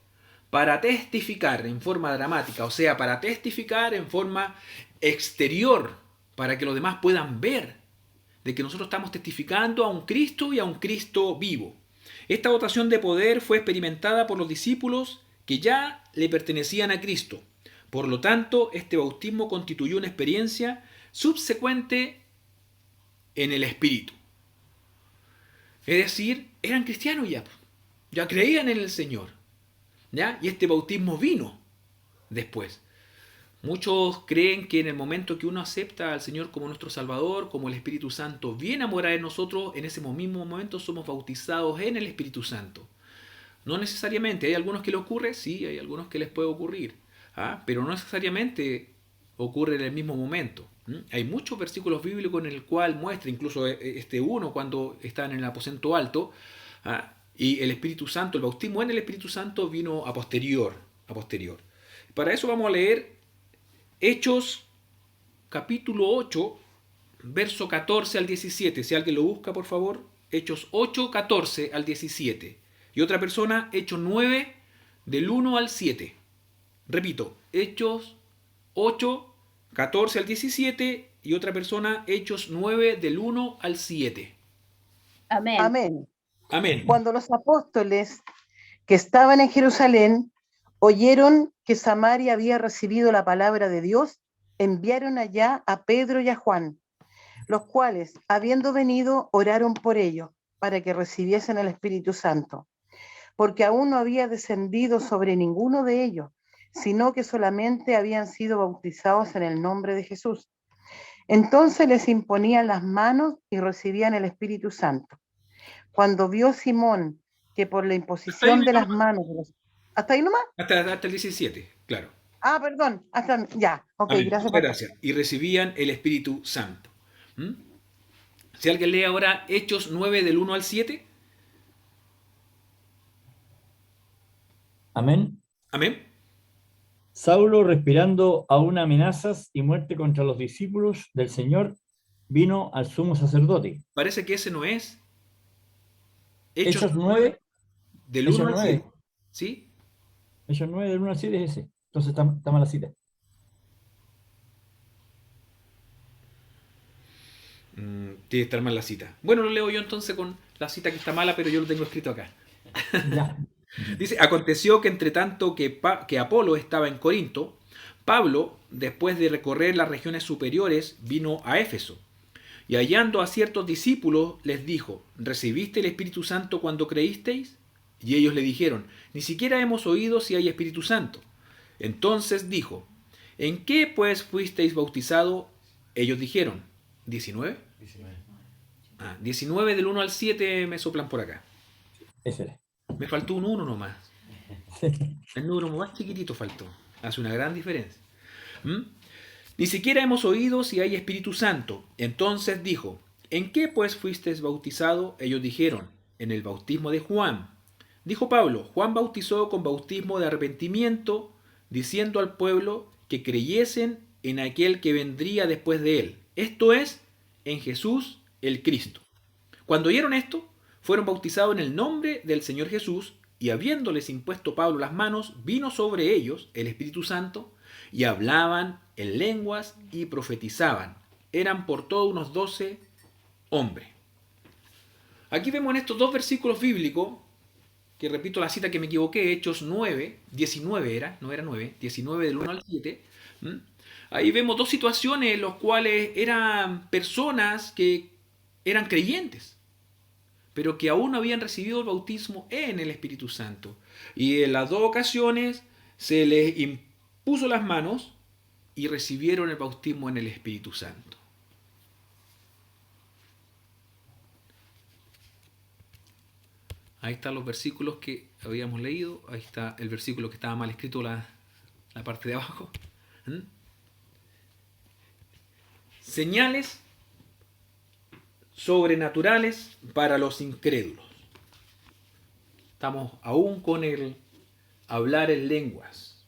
para testificar en forma dramática, o sea, para testificar en forma exterior, para que los demás puedan ver de que nosotros estamos testificando a un Cristo y a un Cristo vivo. Esta dotación de poder fue experimentada por los discípulos que ya le pertenecían a Cristo. Por lo tanto, este bautismo constituyó una experiencia subsecuente en el Espíritu. Es decir, eran cristianos ya creían en el Señor, ¿ya? Y este bautismo vino después. Muchos creen que en el momento que uno acepta al Señor como nuestro Salvador, como el Espíritu Santo viene a morar en nosotros, en ese mismo momento somos bautizados en el Espíritu Santo. No necesariamente, ¿hay algunos que le ocurre? Sí, hay algunos que les puede ocurrir, pero no necesariamente ocurre en el mismo momento. Hay muchos versículos bíblicos en el cual muestra, incluso uno cuando están en el aposento alto, y el Espíritu Santo, el bautismo en el Espíritu Santo vino a posterior. Para eso vamos a leer Hechos capítulo 8, verso 14 al 17. Si alguien lo busca, por favor, Hechos 8, 14 al 17. Y otra persona, Hechos 9, del 1 al 7. Repito, Hechos 8, 14 al 17 y otra persona, Hechos 9, del 1 al 7. Amén. Amén. Amén. Cuando los apóstoles que estaban en Jerusalén oyeron que Samaria había recibido la palabra de Dios, enviaron allá a Pedro y a Juan, los cuales, habiendo venido, oraron por ellos para que recibiesen el Espíritu Santo, porque aún no había descendido sobre ninguno de ellos, sino que solamente habían sido bautizados en el nombre de Jesús. Entonces les imponían las manos y recibían el Espíritu Santo. Cuando vio Simón que por la imposición de las manos... ¿Hasta ahí nomás? Hasta el 17, claro. Perdón, ya, ok, Amén. gracias. Muchas gracias. Y recibían el Espíritu Santo. Si alguien lee ahora Hechos 9, del 1 al 7. Amén. Amén. Saulo, respirando aún amenazas y muerte contra los discípulos del Señor, vino al sumo sacerdote. Parece que ese no es. Hechos 9, del Hechos 1 al 7. 9. ¿Sí? Hechos 9 del 1 al 7 es ese. Entonces está mala cita. Tiene que estar mal la cita. Bueno, lo leo yo entonces con la cita que está mala, pero yo lo tengo escrito acá. Ya. Dice, aconteció que entre tanto que Apolo estaba en Corinto, Pablo, después de recorrer las regiones superiores, vino a Éfeso. Y hallando a ciertos discípulos, les dijo, ¿recibiste el Espíritu Santo cuando creísteis? Y ellos le dijeron, ni siquiera hemos oído si hay Espíritu Santo. Entonces dijo, ¿en qué pues fuisteis bautizados? Ellos dijeron, ¿19? 19 del 1 al 7 me soplan por acá. Ese era. Me faltó un 1 nomás. El número más chiquitito faltó. Hace una gran diferencia. Ni siquiera hemos oído si hay Espíritu Santo. Entonces dijo, ¿en qué pues fuisteis bautizados? Ellos dijeron, en el bautismo de Juan. Dijo Pablo, Juan bautizó con bautismo de arrepentimiento, diciendo al pueblo que creyesen en aquel que vendría después de él, esto es, en Jesús el Cristo. Cuando oyeron esto, fueron bautizados en el nombre del Señor Jesús, y habiéndoles impuesto Pablo las manos, vino sobre ellos el Espíritu Santo, y hablaban en lenguas y profetizaban. Eran por todo unos 12 hombres. Aquí vemos en estos dos versículos bíblicos, que repito la cita que me equivoqué, Hechos 9, 19 era, no era 9, 19 del 1 al 7. Ahí vemos dos situaciones en las cuales eran personas que eran creyentes, pero que aún no habían recibido el bautismo en el Espíritu Santo. Y en las dos ocasiones se les impuso las manos y recibieron el bautismo en el Espíritu Santo. Ahí están los versículos que habíamos leído. Ahí está el versículo que estaba mal escrito, la parte de abajo. Señales sobrenaturales para los incrédulos. Estamos aún con el hablar en lenguas.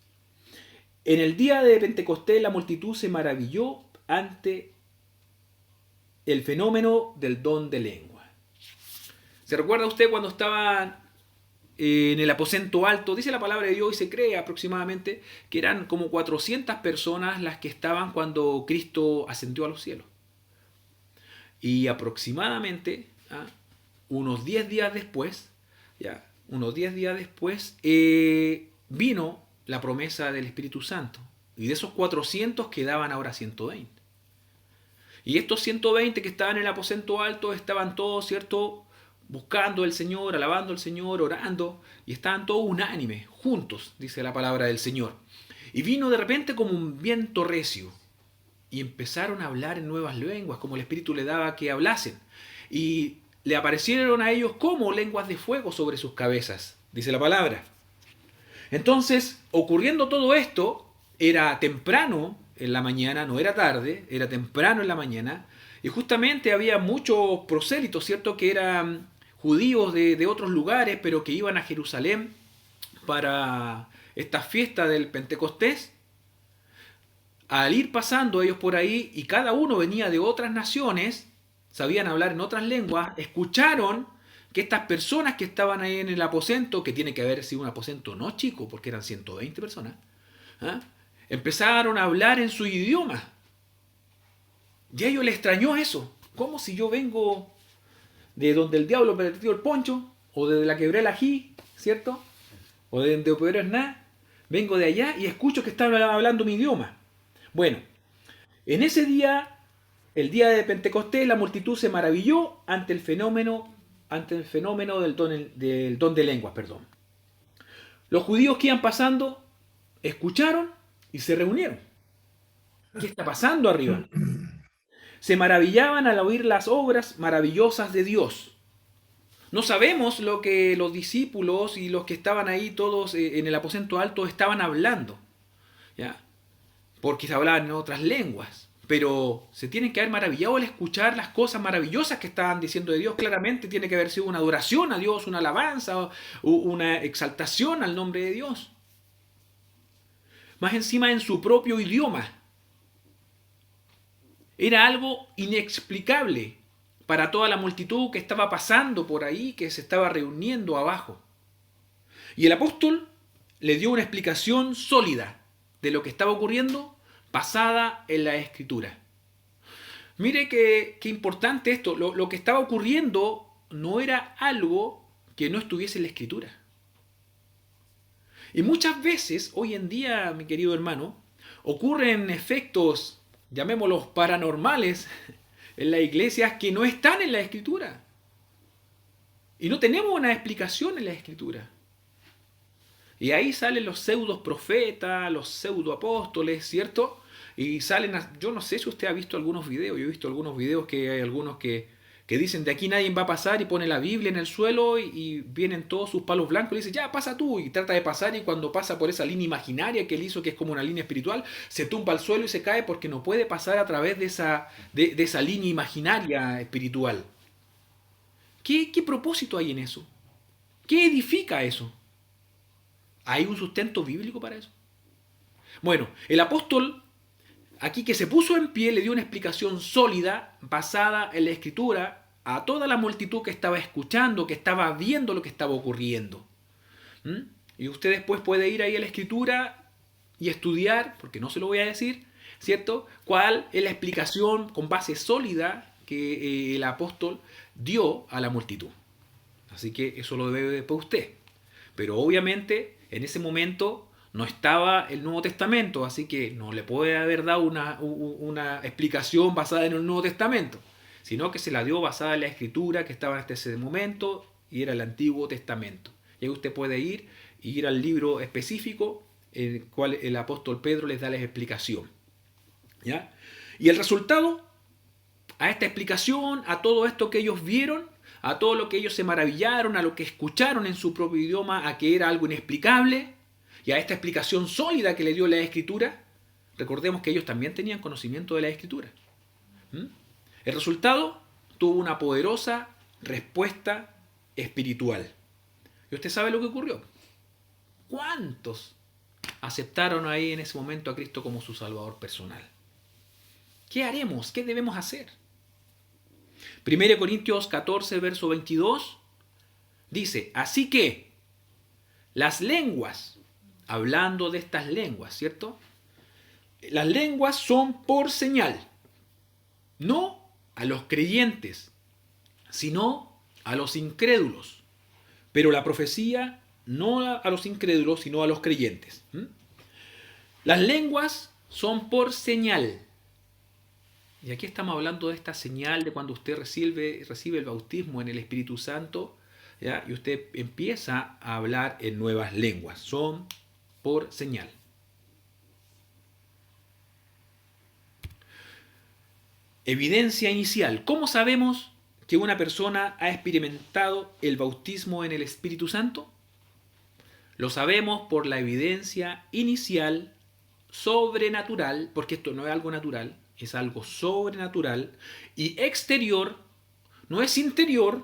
En el día de Pentecostés la multitud se maravilló ante el fenómeno del don de lengua. ¿Se recuerda usted cuando estaban en el aposento alto? Dice la palabra de Dios y se cree aproximadamente que eran como 400 personas las que estaban cuando Cristo ascendió a los cielos. Y aproximadamente unos 10 días después, vino la promesa del Espíritu Santo. Y de esos 400 quedaban ahora 120. Y estos 120 que estaban en el aposento alto estaban todos, ¿cierto?, buscando al Señor, alabando al Señor, orando, y estaban todos unánimes, juntos, dice la palabra del Señor. Y vino de repente como un viento recio, y empezaron a hablar en nuevas lenguas, como el Espíritu le daba que hablasen. Y le aparecieron a ellos como lenguas de fuego sobre sus cabezas, dice la palabra. Entonces, ocurriendo todo esto, era temprano en la mañana, no era tarde, era temprano en la mañana, y justamente había muchos prosélitos, ¿cierto?, que eran judíos de otros lugares, pero que iban a Jerusalén para esta fiesta del Pentecostés. Al ir pasando ellos por ahí, y cada uno venía de otras naciones, sabían hablar en otras lenguas, escucharon que estas personas que estaban ahí en el aposento, que tiene que haber sido un aposento no chico, porque eran 120 personas, empezaron a hablar en su idioma. Y a ellos les extrañó eso. ¿Cómo si yo vengo de donde el diablo me metió el poncho, o de la quebré el ají, ¿cierto?, o de Pedro Esná, vengo de allá y escucho que están hablando mi idioma? Bueno, en ese día, el día de Pentecostés, la multitud se maravilló ante el fenómeno del don de lenguas, perdón. Los judíos que iban pasando escucharon y se reunieron. ¿Qué está pasando arriba? Se maravillaban al oír las obras maravillosas de Dios. No sabemos lo que los discípulos y los que estaban ahí todos en el aposento alto estaban hablando, ¿ya?, porque se hablaban en otras lenguas, pero se tienen que haber maravillado al escuchar las cosas maravillosas que estaban diciendo de Dios. Claramente tiene que haber sido una adoración a Dios, una alabanza, una exaltación al nombre de Dios. Más encima en su propio idioma. Era algo inexplicable para toda la multitud que estaba pasando por ahí, que se estaba reuniendo abajo. Y el apóstol le dio una explicación sólida de lo que estaba ocurriendo, basada en la Escritura. Mire qué importante esto. Lo que estaba ocurriendo no era algo que no estuviese en la Escritura. Y muchas veces, hoy en día, mi querido hermano, ocurren efectos, llamémoslos paranormales, en las iglesias que no están en la Escritura. Y no tenemos una explicación en la Escritura. Y ahí salen los pseudos profetas, los pseudo apóstoles, ¿cierto? Y salen, yo no sé si usted ha visto algunos videos, yo he visto algunos videos que hay algunos que dicen de aquí nadie va a pasar, y pone la Biblia en el suelo y vienen todos sus palos blancos y le dicen ya pasa tú, y trata de pasar, y cuando pasa por esa línea imaginaria que él hizo, que es como una línea espiritual, se tumba al suelo y se cae porque no puede pasar a través de esa línea imaginaria espiritual. ¿Qué propósito hay en eso? ¿Qué edifica eso? ¿Hay un sustento bíblico para eso? Bueno, el apóstol aquí que se puso en pie, le dio una explicación sólida, basada en la Escritura, a toda la multitud que estaba escuchando, que estaba viendo lo que estaba ocurriendo. ¿Mm? Y usted después puede ir ahí a la Escritura y estudiar, porque no se lo voy a decir, ¿cierto? ¿Cuál es la explicación con base sólida que el apóstol dio a la multitud? Así que eso lo debe después usted. Pero obviamente en ese momento no estaba el Nuevo Testamento, así que no le puede haber dado una explicación basada en el Nuevo Testamento, sino que se la dio basada en la Escritura que estaba hasta ese momento y era el Antiguo Testamento. Y ahí usted puede ir al libro específico en el cual el apóstol Pedro les da la explicación. ¿Ya? Y el resultado a esta explicación, a todo esto que ellos vieron, a todo lo que ellos se maravillaron, a lo que escucharon en su propio idioma, a que era algo inexplicable, y a esta explicación sólida que le dio la Escritura, recordemos que ellos también tenían conocimiento de la Escritura. El resultado tuvo una poderosa respuesta espiritual. Y usted sabe lo que ocurrió. ¿Cuántos aceptaron ahí en ese momento a Cristo como su Salvador personal? ¿Qué haremos? ¿Qué debemos hacer? 1 Corintios 14, verso 22, dice, así que las lenguas, hablando de estas lenguas, ¿cierto? Las lenguas son por señal, no a los creyentes, sino a los incrédulos. Pero la profecía no a los incrédulos, sino a los creyentes. Las lenguas son por señal. Y aquí estamos hablando de esta señal de cuando usted recibe el bautismo en el Espíritu Santo, ¿ya? Y usted empieza a hablar en nuevas lenguas. Son por señal. Evidencia inicial. ¿Cómo sabemos que una persona ha experimentado el bautismo en el Espíritu Santo? Lo sabemos por la evidencia inicial, sobrenatural, porque esto no es algo natural, es algo sobrenatural, y exterior, no es interior,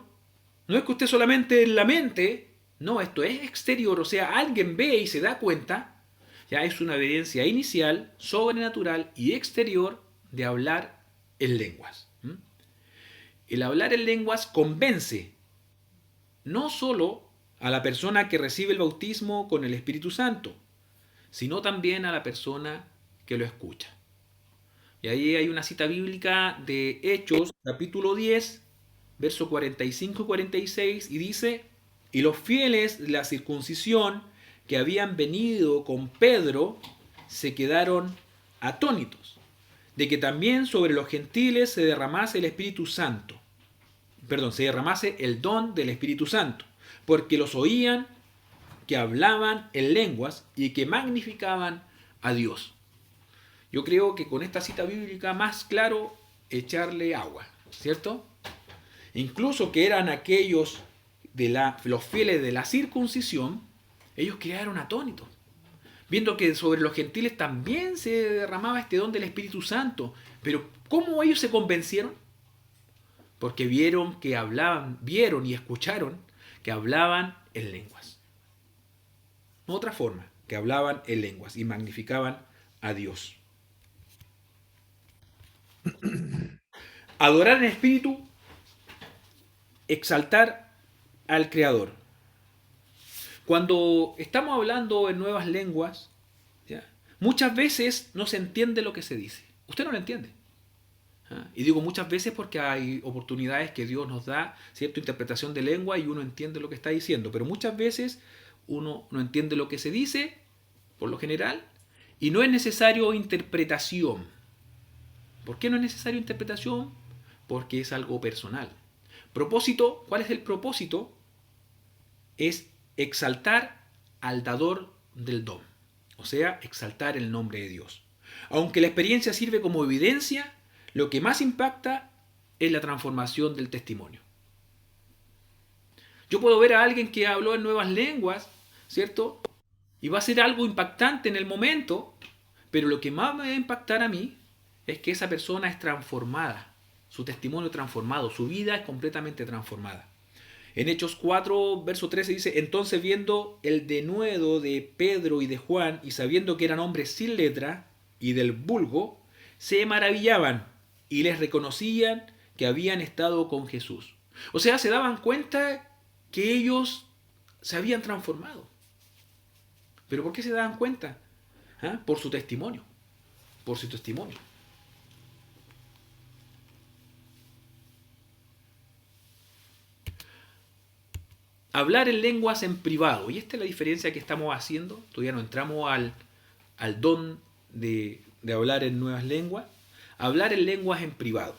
no es que usted solamente en la mente, no, esto es exterior, o sea, alguien ve y se da cuenta, ya es una evidencia inicial, sobrenatural y exterior de hablar en lenguas. El hablar en lenguas convence no solo a la persona que recibe el bautismo con el Espíritu Santo, sino también a la persona que lo escucha. Y ahí hay una cita bíblica de Hechos, capítulo 10, verso 45 y 46, y dice, y los fieles de la circuncisión que habían venido con Pedro se quedaron atónitos, de que también sobre los gentiles se derramase el Espíritu Santo. Se derramase el don del Espíritu Santo, porque los oían que hablaban en lenguas y que magnificaban a Dios. Yo creo que con esta cita bíblica más claro echarle agua, ¿cierto? Incluso que eran aquellos los fieles de la circuncisión, ellos quedaron atónitos, viendo que sobre los gentiles también se derramaba este don del Espíritu Santo. Pero ¿cómo ellos se convencieron? Porque vieron y escucharon que hablaban en lenguas. No otra forma, que hablaban en lenguas y magnificaban a Dios. Adorar en espíritu, exaltar al Creador. Cuando estamos hablando en nuevas lenguas, ¿ya? Muchas veces no se entiende lo que se dice. Usted no lo entiende. Y digo muchas veces porque hay oportunidades que Dios nos da cierta interpretación de lengua y uno entiende lo que está diciendo. Pero muchas veces uno no entiende lo que se dice, por lo general, y no es necesario interpretación. ¿Por qué no es necesario interpretación? Porque es algo personal. Propósito, ¿cuál es el propósito? Es exaltar al dador del don. O sea, exaltar el nombre de Dios. Aunque la experiencia sirve como evidencia, lo que más impacta es la transformación del testimonio. Yo puedo ver a alguien que habló en nuevas lenguas, ¿cierto? Y va a ser algo impactante en el momento, pero lo que más me va a impactar a mí es que esa persona es transformada, su testimonio es transformado, su vida es completamente transformada. En Hechos 4, verso 13 dice, entonces viendo el denuedo de Pedro y de Juan, y sabiendo que eran hombres sin letra y del vulgo, se maravillaban y les reconocían que habían estado con Jesús. O sea, se daban cuenta que ellos se habían transformado. ¿Pero por qué se daban cuenta? ¿Ah? Por su testimonio. Por su testimonio. Hablar en lenguas en privado. Y esta es la diferencia que estamos haciendo. Todavía no entramos al don de hablar en nuevas lenguas. Hablar en lenguas en privado.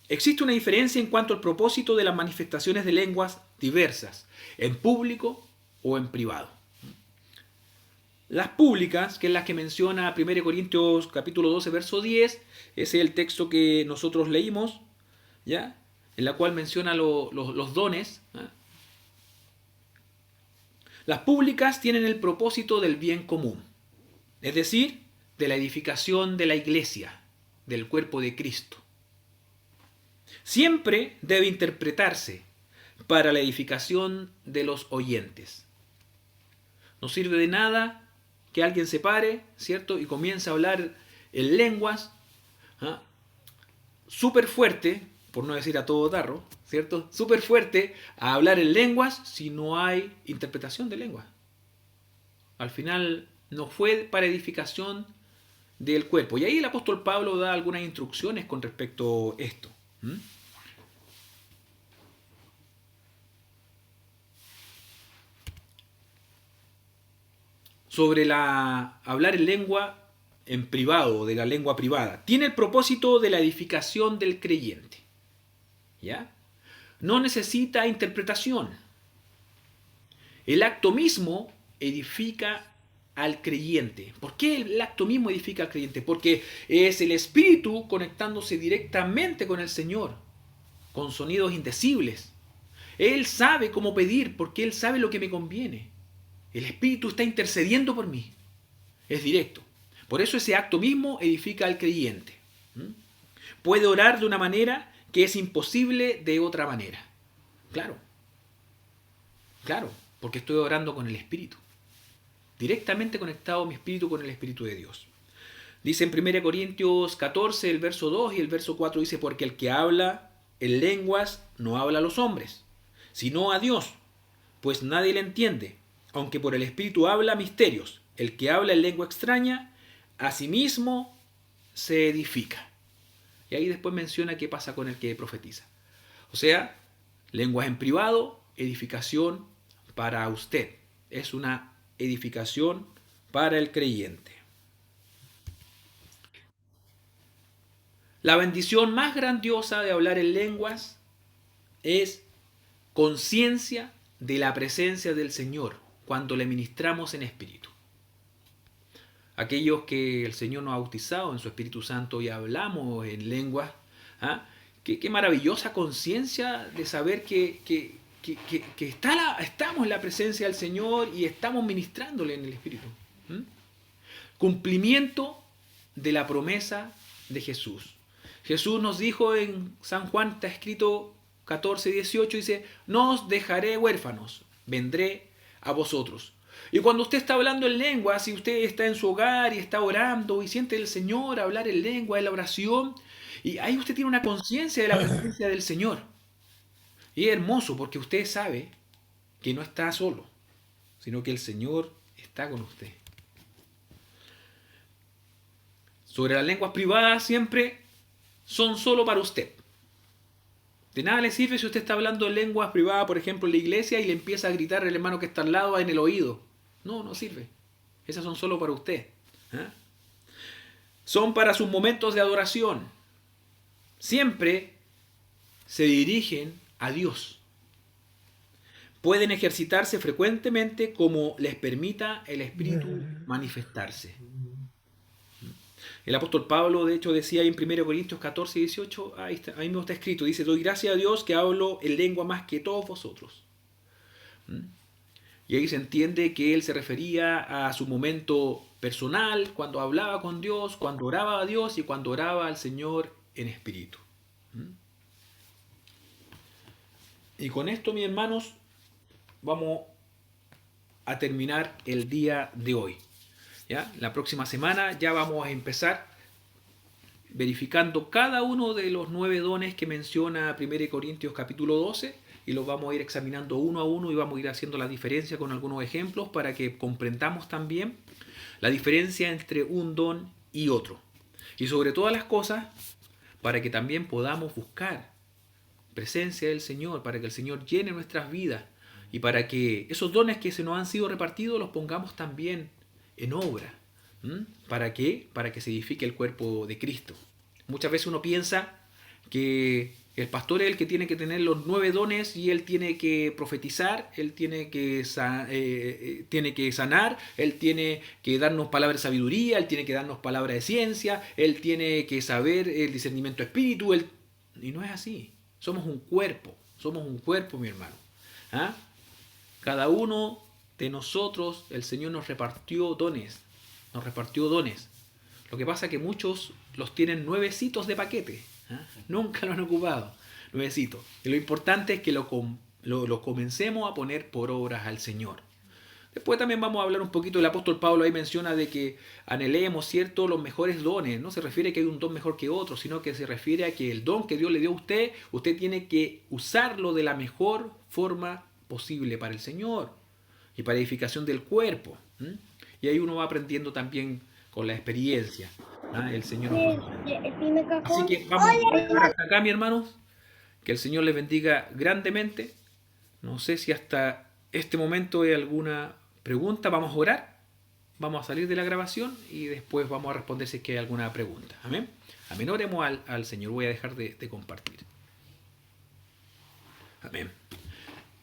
Existe una diferencia en cuanto al propósito de las manifestaciones de lenguas diversas, en público o en privado. Las públicas, que es las que menciona 1 Corintios capítulo 12, verso 10, ese es el texto que nosotros leímos, ¿ya? En la cual menciona los dones. ¿Ah? Las públicas tienen el propósito del bien común, es decir, de la edificación de la iglesia, del cuerpo de Cristo. Siempre debe interpretarse para la edificación de los oyentes. No sirve de nada que alguien se pare, ¿cierto? Y comience a hablar en lenguas, ¿ah? Súper fuerte, por no decir a todo tarro, ¿cierto? Súper fuerte a hablar en lenguas si no hay interpretación de lenguas. Al final no fue para edificación del cuerpo. Y ahí el apóstol Pablo da algunas instrucciones con respecto a esto. Sobre hablar en lengua en privado, de la lengua privada. Tiene el propósito de la edificación del creyente. ¿Ya? No necesita interpretación. El acto mismo edifica al creyente. ¿Por qué el acto mismo edifica al creyente? Porque es el Espíritu conectándose directamente con el Señor, con sonidos indecibles. Él sabe cómo pedir, porque Él sabe lo que me conviene. El Espíritu está intercediendo por mí. Es directo. Por eso ese acto mismo edifica al creyente. Puede orar de una manera que es imposible de otra manera. Claro. Claro, porque estoy orando con el Espíritu. Directamente conectado mi espíritu con el Espíritu de Dios. Dice en 1 Corintios 14, el verso 2 y el verso 4 dice, porque el que habla en lenguas no habla a los hombres, sino a Dios, pues nadie le entiende, aunque por el Espíritu habla misterios. El que habla en lengua extraña, a sí mismo se edifica. Y ahí después menciona qué pasa con el que profetiza. O sea, lenguas en privado, edificación para usted. Es una edificación para el creyente. La bendición más grandiosa de hablar en lenguas es conciencia de la presencia del Señor cuando le ministramos en espíritu. Aquellos que el Señor nos ha bautizado en su Espíritu Santo y hablamos en lenguas, ¿ah? Qué maravillosa conciencia de saber que estamos en la presencia del Señor y estamos ministrándole en el Espíritu. Cumplimiento de la promesa de Jesús. Jesús nos dijo en San Juan, está escrito 14, 18, dice, no os dejaré huérfanos, vendré a vosotros. Y cuando usted está hablando en lengua, si usted está en su hogar y está orando y siente el Señor hablar en lengua, en la oración, y ahí usted tiene una conciencia de la presencia del Señor. Y es hermoso porque usted sabe que no está solo, sino que el Señor está con usted. Sobre las lenguas privadas siempre son solo para usted. De nada le sirve si usted está hablando en lenguas privadas, por ejemplo, en la iglesia, y le empieza a gritar el hermano que está al lado en el oído. No sirve. Esas son solo para usted. ¿Eh? Son para sus momentos de adoración. Siempre se dirigen a Dios. Pueden ejercitarse frecuentemente como les permita el Espíritu manifestarse. El apóstol Pablo, de hecho, decía ahí en 1 Corintios 14 y 18, ahí mismo está escrito, dice, doy gracias a Dios que hablo en lengua más que todos vosotros. Y ahí se entiende que él se refería a su momento personal, cuando hablaba con Dios, cuando oraba a Dios y cuando oraba al Señor en espíritu. Y con esto, mis hermanos, vamos a terminar el día de hoy. ¿Ya? La próxima semana ya vamos a empezar verificando cada uno de los 9 dones que menciona 1 Corintios capítulo 12, y los vamos a ir examinando uno a uno y vamos a ir haciendo la diferencia con algunos ejemplos para que comprendamos también la diferencia entre un don y otro. Y sobre todas las cosas, para que también podamos buscar presencia del Señor, para que el Señor llene nuestras vidas y para que esos dones que se nos han sido repartidos los pongamos también en obra. ¿Para qué? Para que se edifique el cuerpo de Cristo. Muchas veces uno piensa que el pastor es el que tiene que tener los 9 dones y él tiene que profetizar, él tiene que sanar, él tiene que darnos palabras de sabiduría, él tiene que darnos palabras de ciencia, él tiene que saber el discernimiento espíritu. Y no es así. Somos un cuerpo, mi hermano. ¿Ah? Cada uno de nosotros, el Señor nos repartió dones. Lo que pasa es que muchos los tienen nuevecitos de paquete. ¿Ah? Nunca lo han ocupado. Nuevecitos. Y lo importante es que lo comencemos a poner por obras al Señor. Después también vamos a hablar un poquito, el apóstol Pablo ahí menciona de que anhelemos, ¿cierto?, los mejores dones. No se refiere a que hay un don mejor que otro, sino que se refiere a que el don que Dios le dio a usted tiene que usarlo de la mejor forma posible para el Señor y para edificación del cuerpo. Y ahí uno va aprendiendo también con la experiencia. El Señor. Así que vamos a dejar hasta acá, mi hermano. Que el Señor les bendiga grandemente. No sé si hasta este momento hay alguna pregunta. Vamos a orar. Vamos a salir de la grabación y después vamos a responder si es que hay alguna pregunta. Amén. Amén. Oremos al Señor. Voy a dejar de compartir. Amén.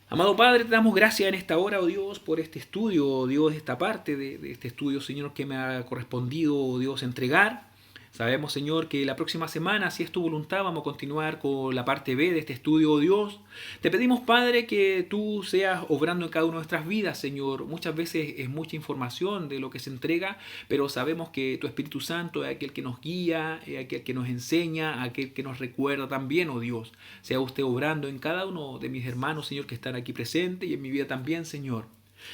Amado Padre, te damos gracias en esta hora, oh Dios, por este estudio, oh Dios, esta parte de este estudio, Señor, que me ha correspondido, oh Dios, entregar. Sabemos, Señor, que la próxima semana, si es tu voluntad, vamos a continuar con la parte B de este estudio, oh Dios. Te pedimos, Padre, que tú seas obrando en cada una de nuestras vidas, Señor. Muchas veces es mucha información de lo que se entrega, pero sabemos que tu Espíritu Santo es aquel que nos guía, es aquel que nos enseña, aquel que nos recuerda también, oh Dios. Sea usted obrando en cada uno de mis hermanos, Señor, que están aquí presentes y en mi vida también, Señor.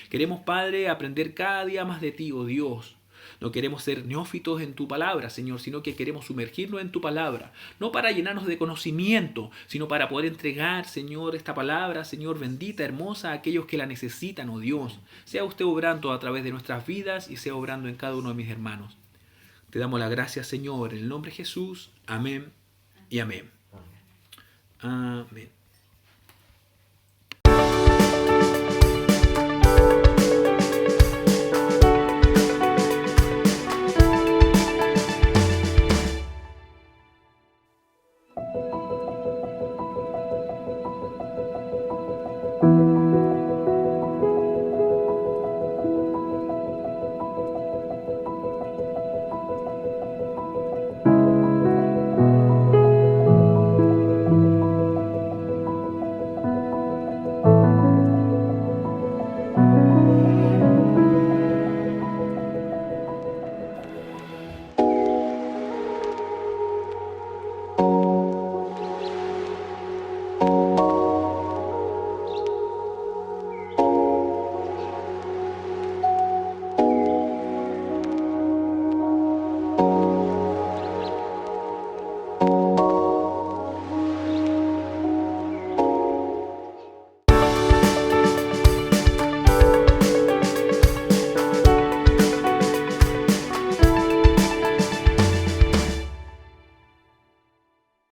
Queremos, Padre, aprender cada día más de ti, oh Dios. No queremos ser neófitos en tu palabra, Señor, sino que queremos sumergirnos en tu palabra. No para llenarnos de conocimiento, sino para poder entregar, Señor, esta palabra, Señor, bendita, hermosa, a aquellos que la necesitan, oh Dios. Sea usted obrando a través de nuestras vidas y sea obrando en cada uno de mis hermanos. Te damos las gracias, Señor, en el nombre de Jesús. Amén y amén. Amén.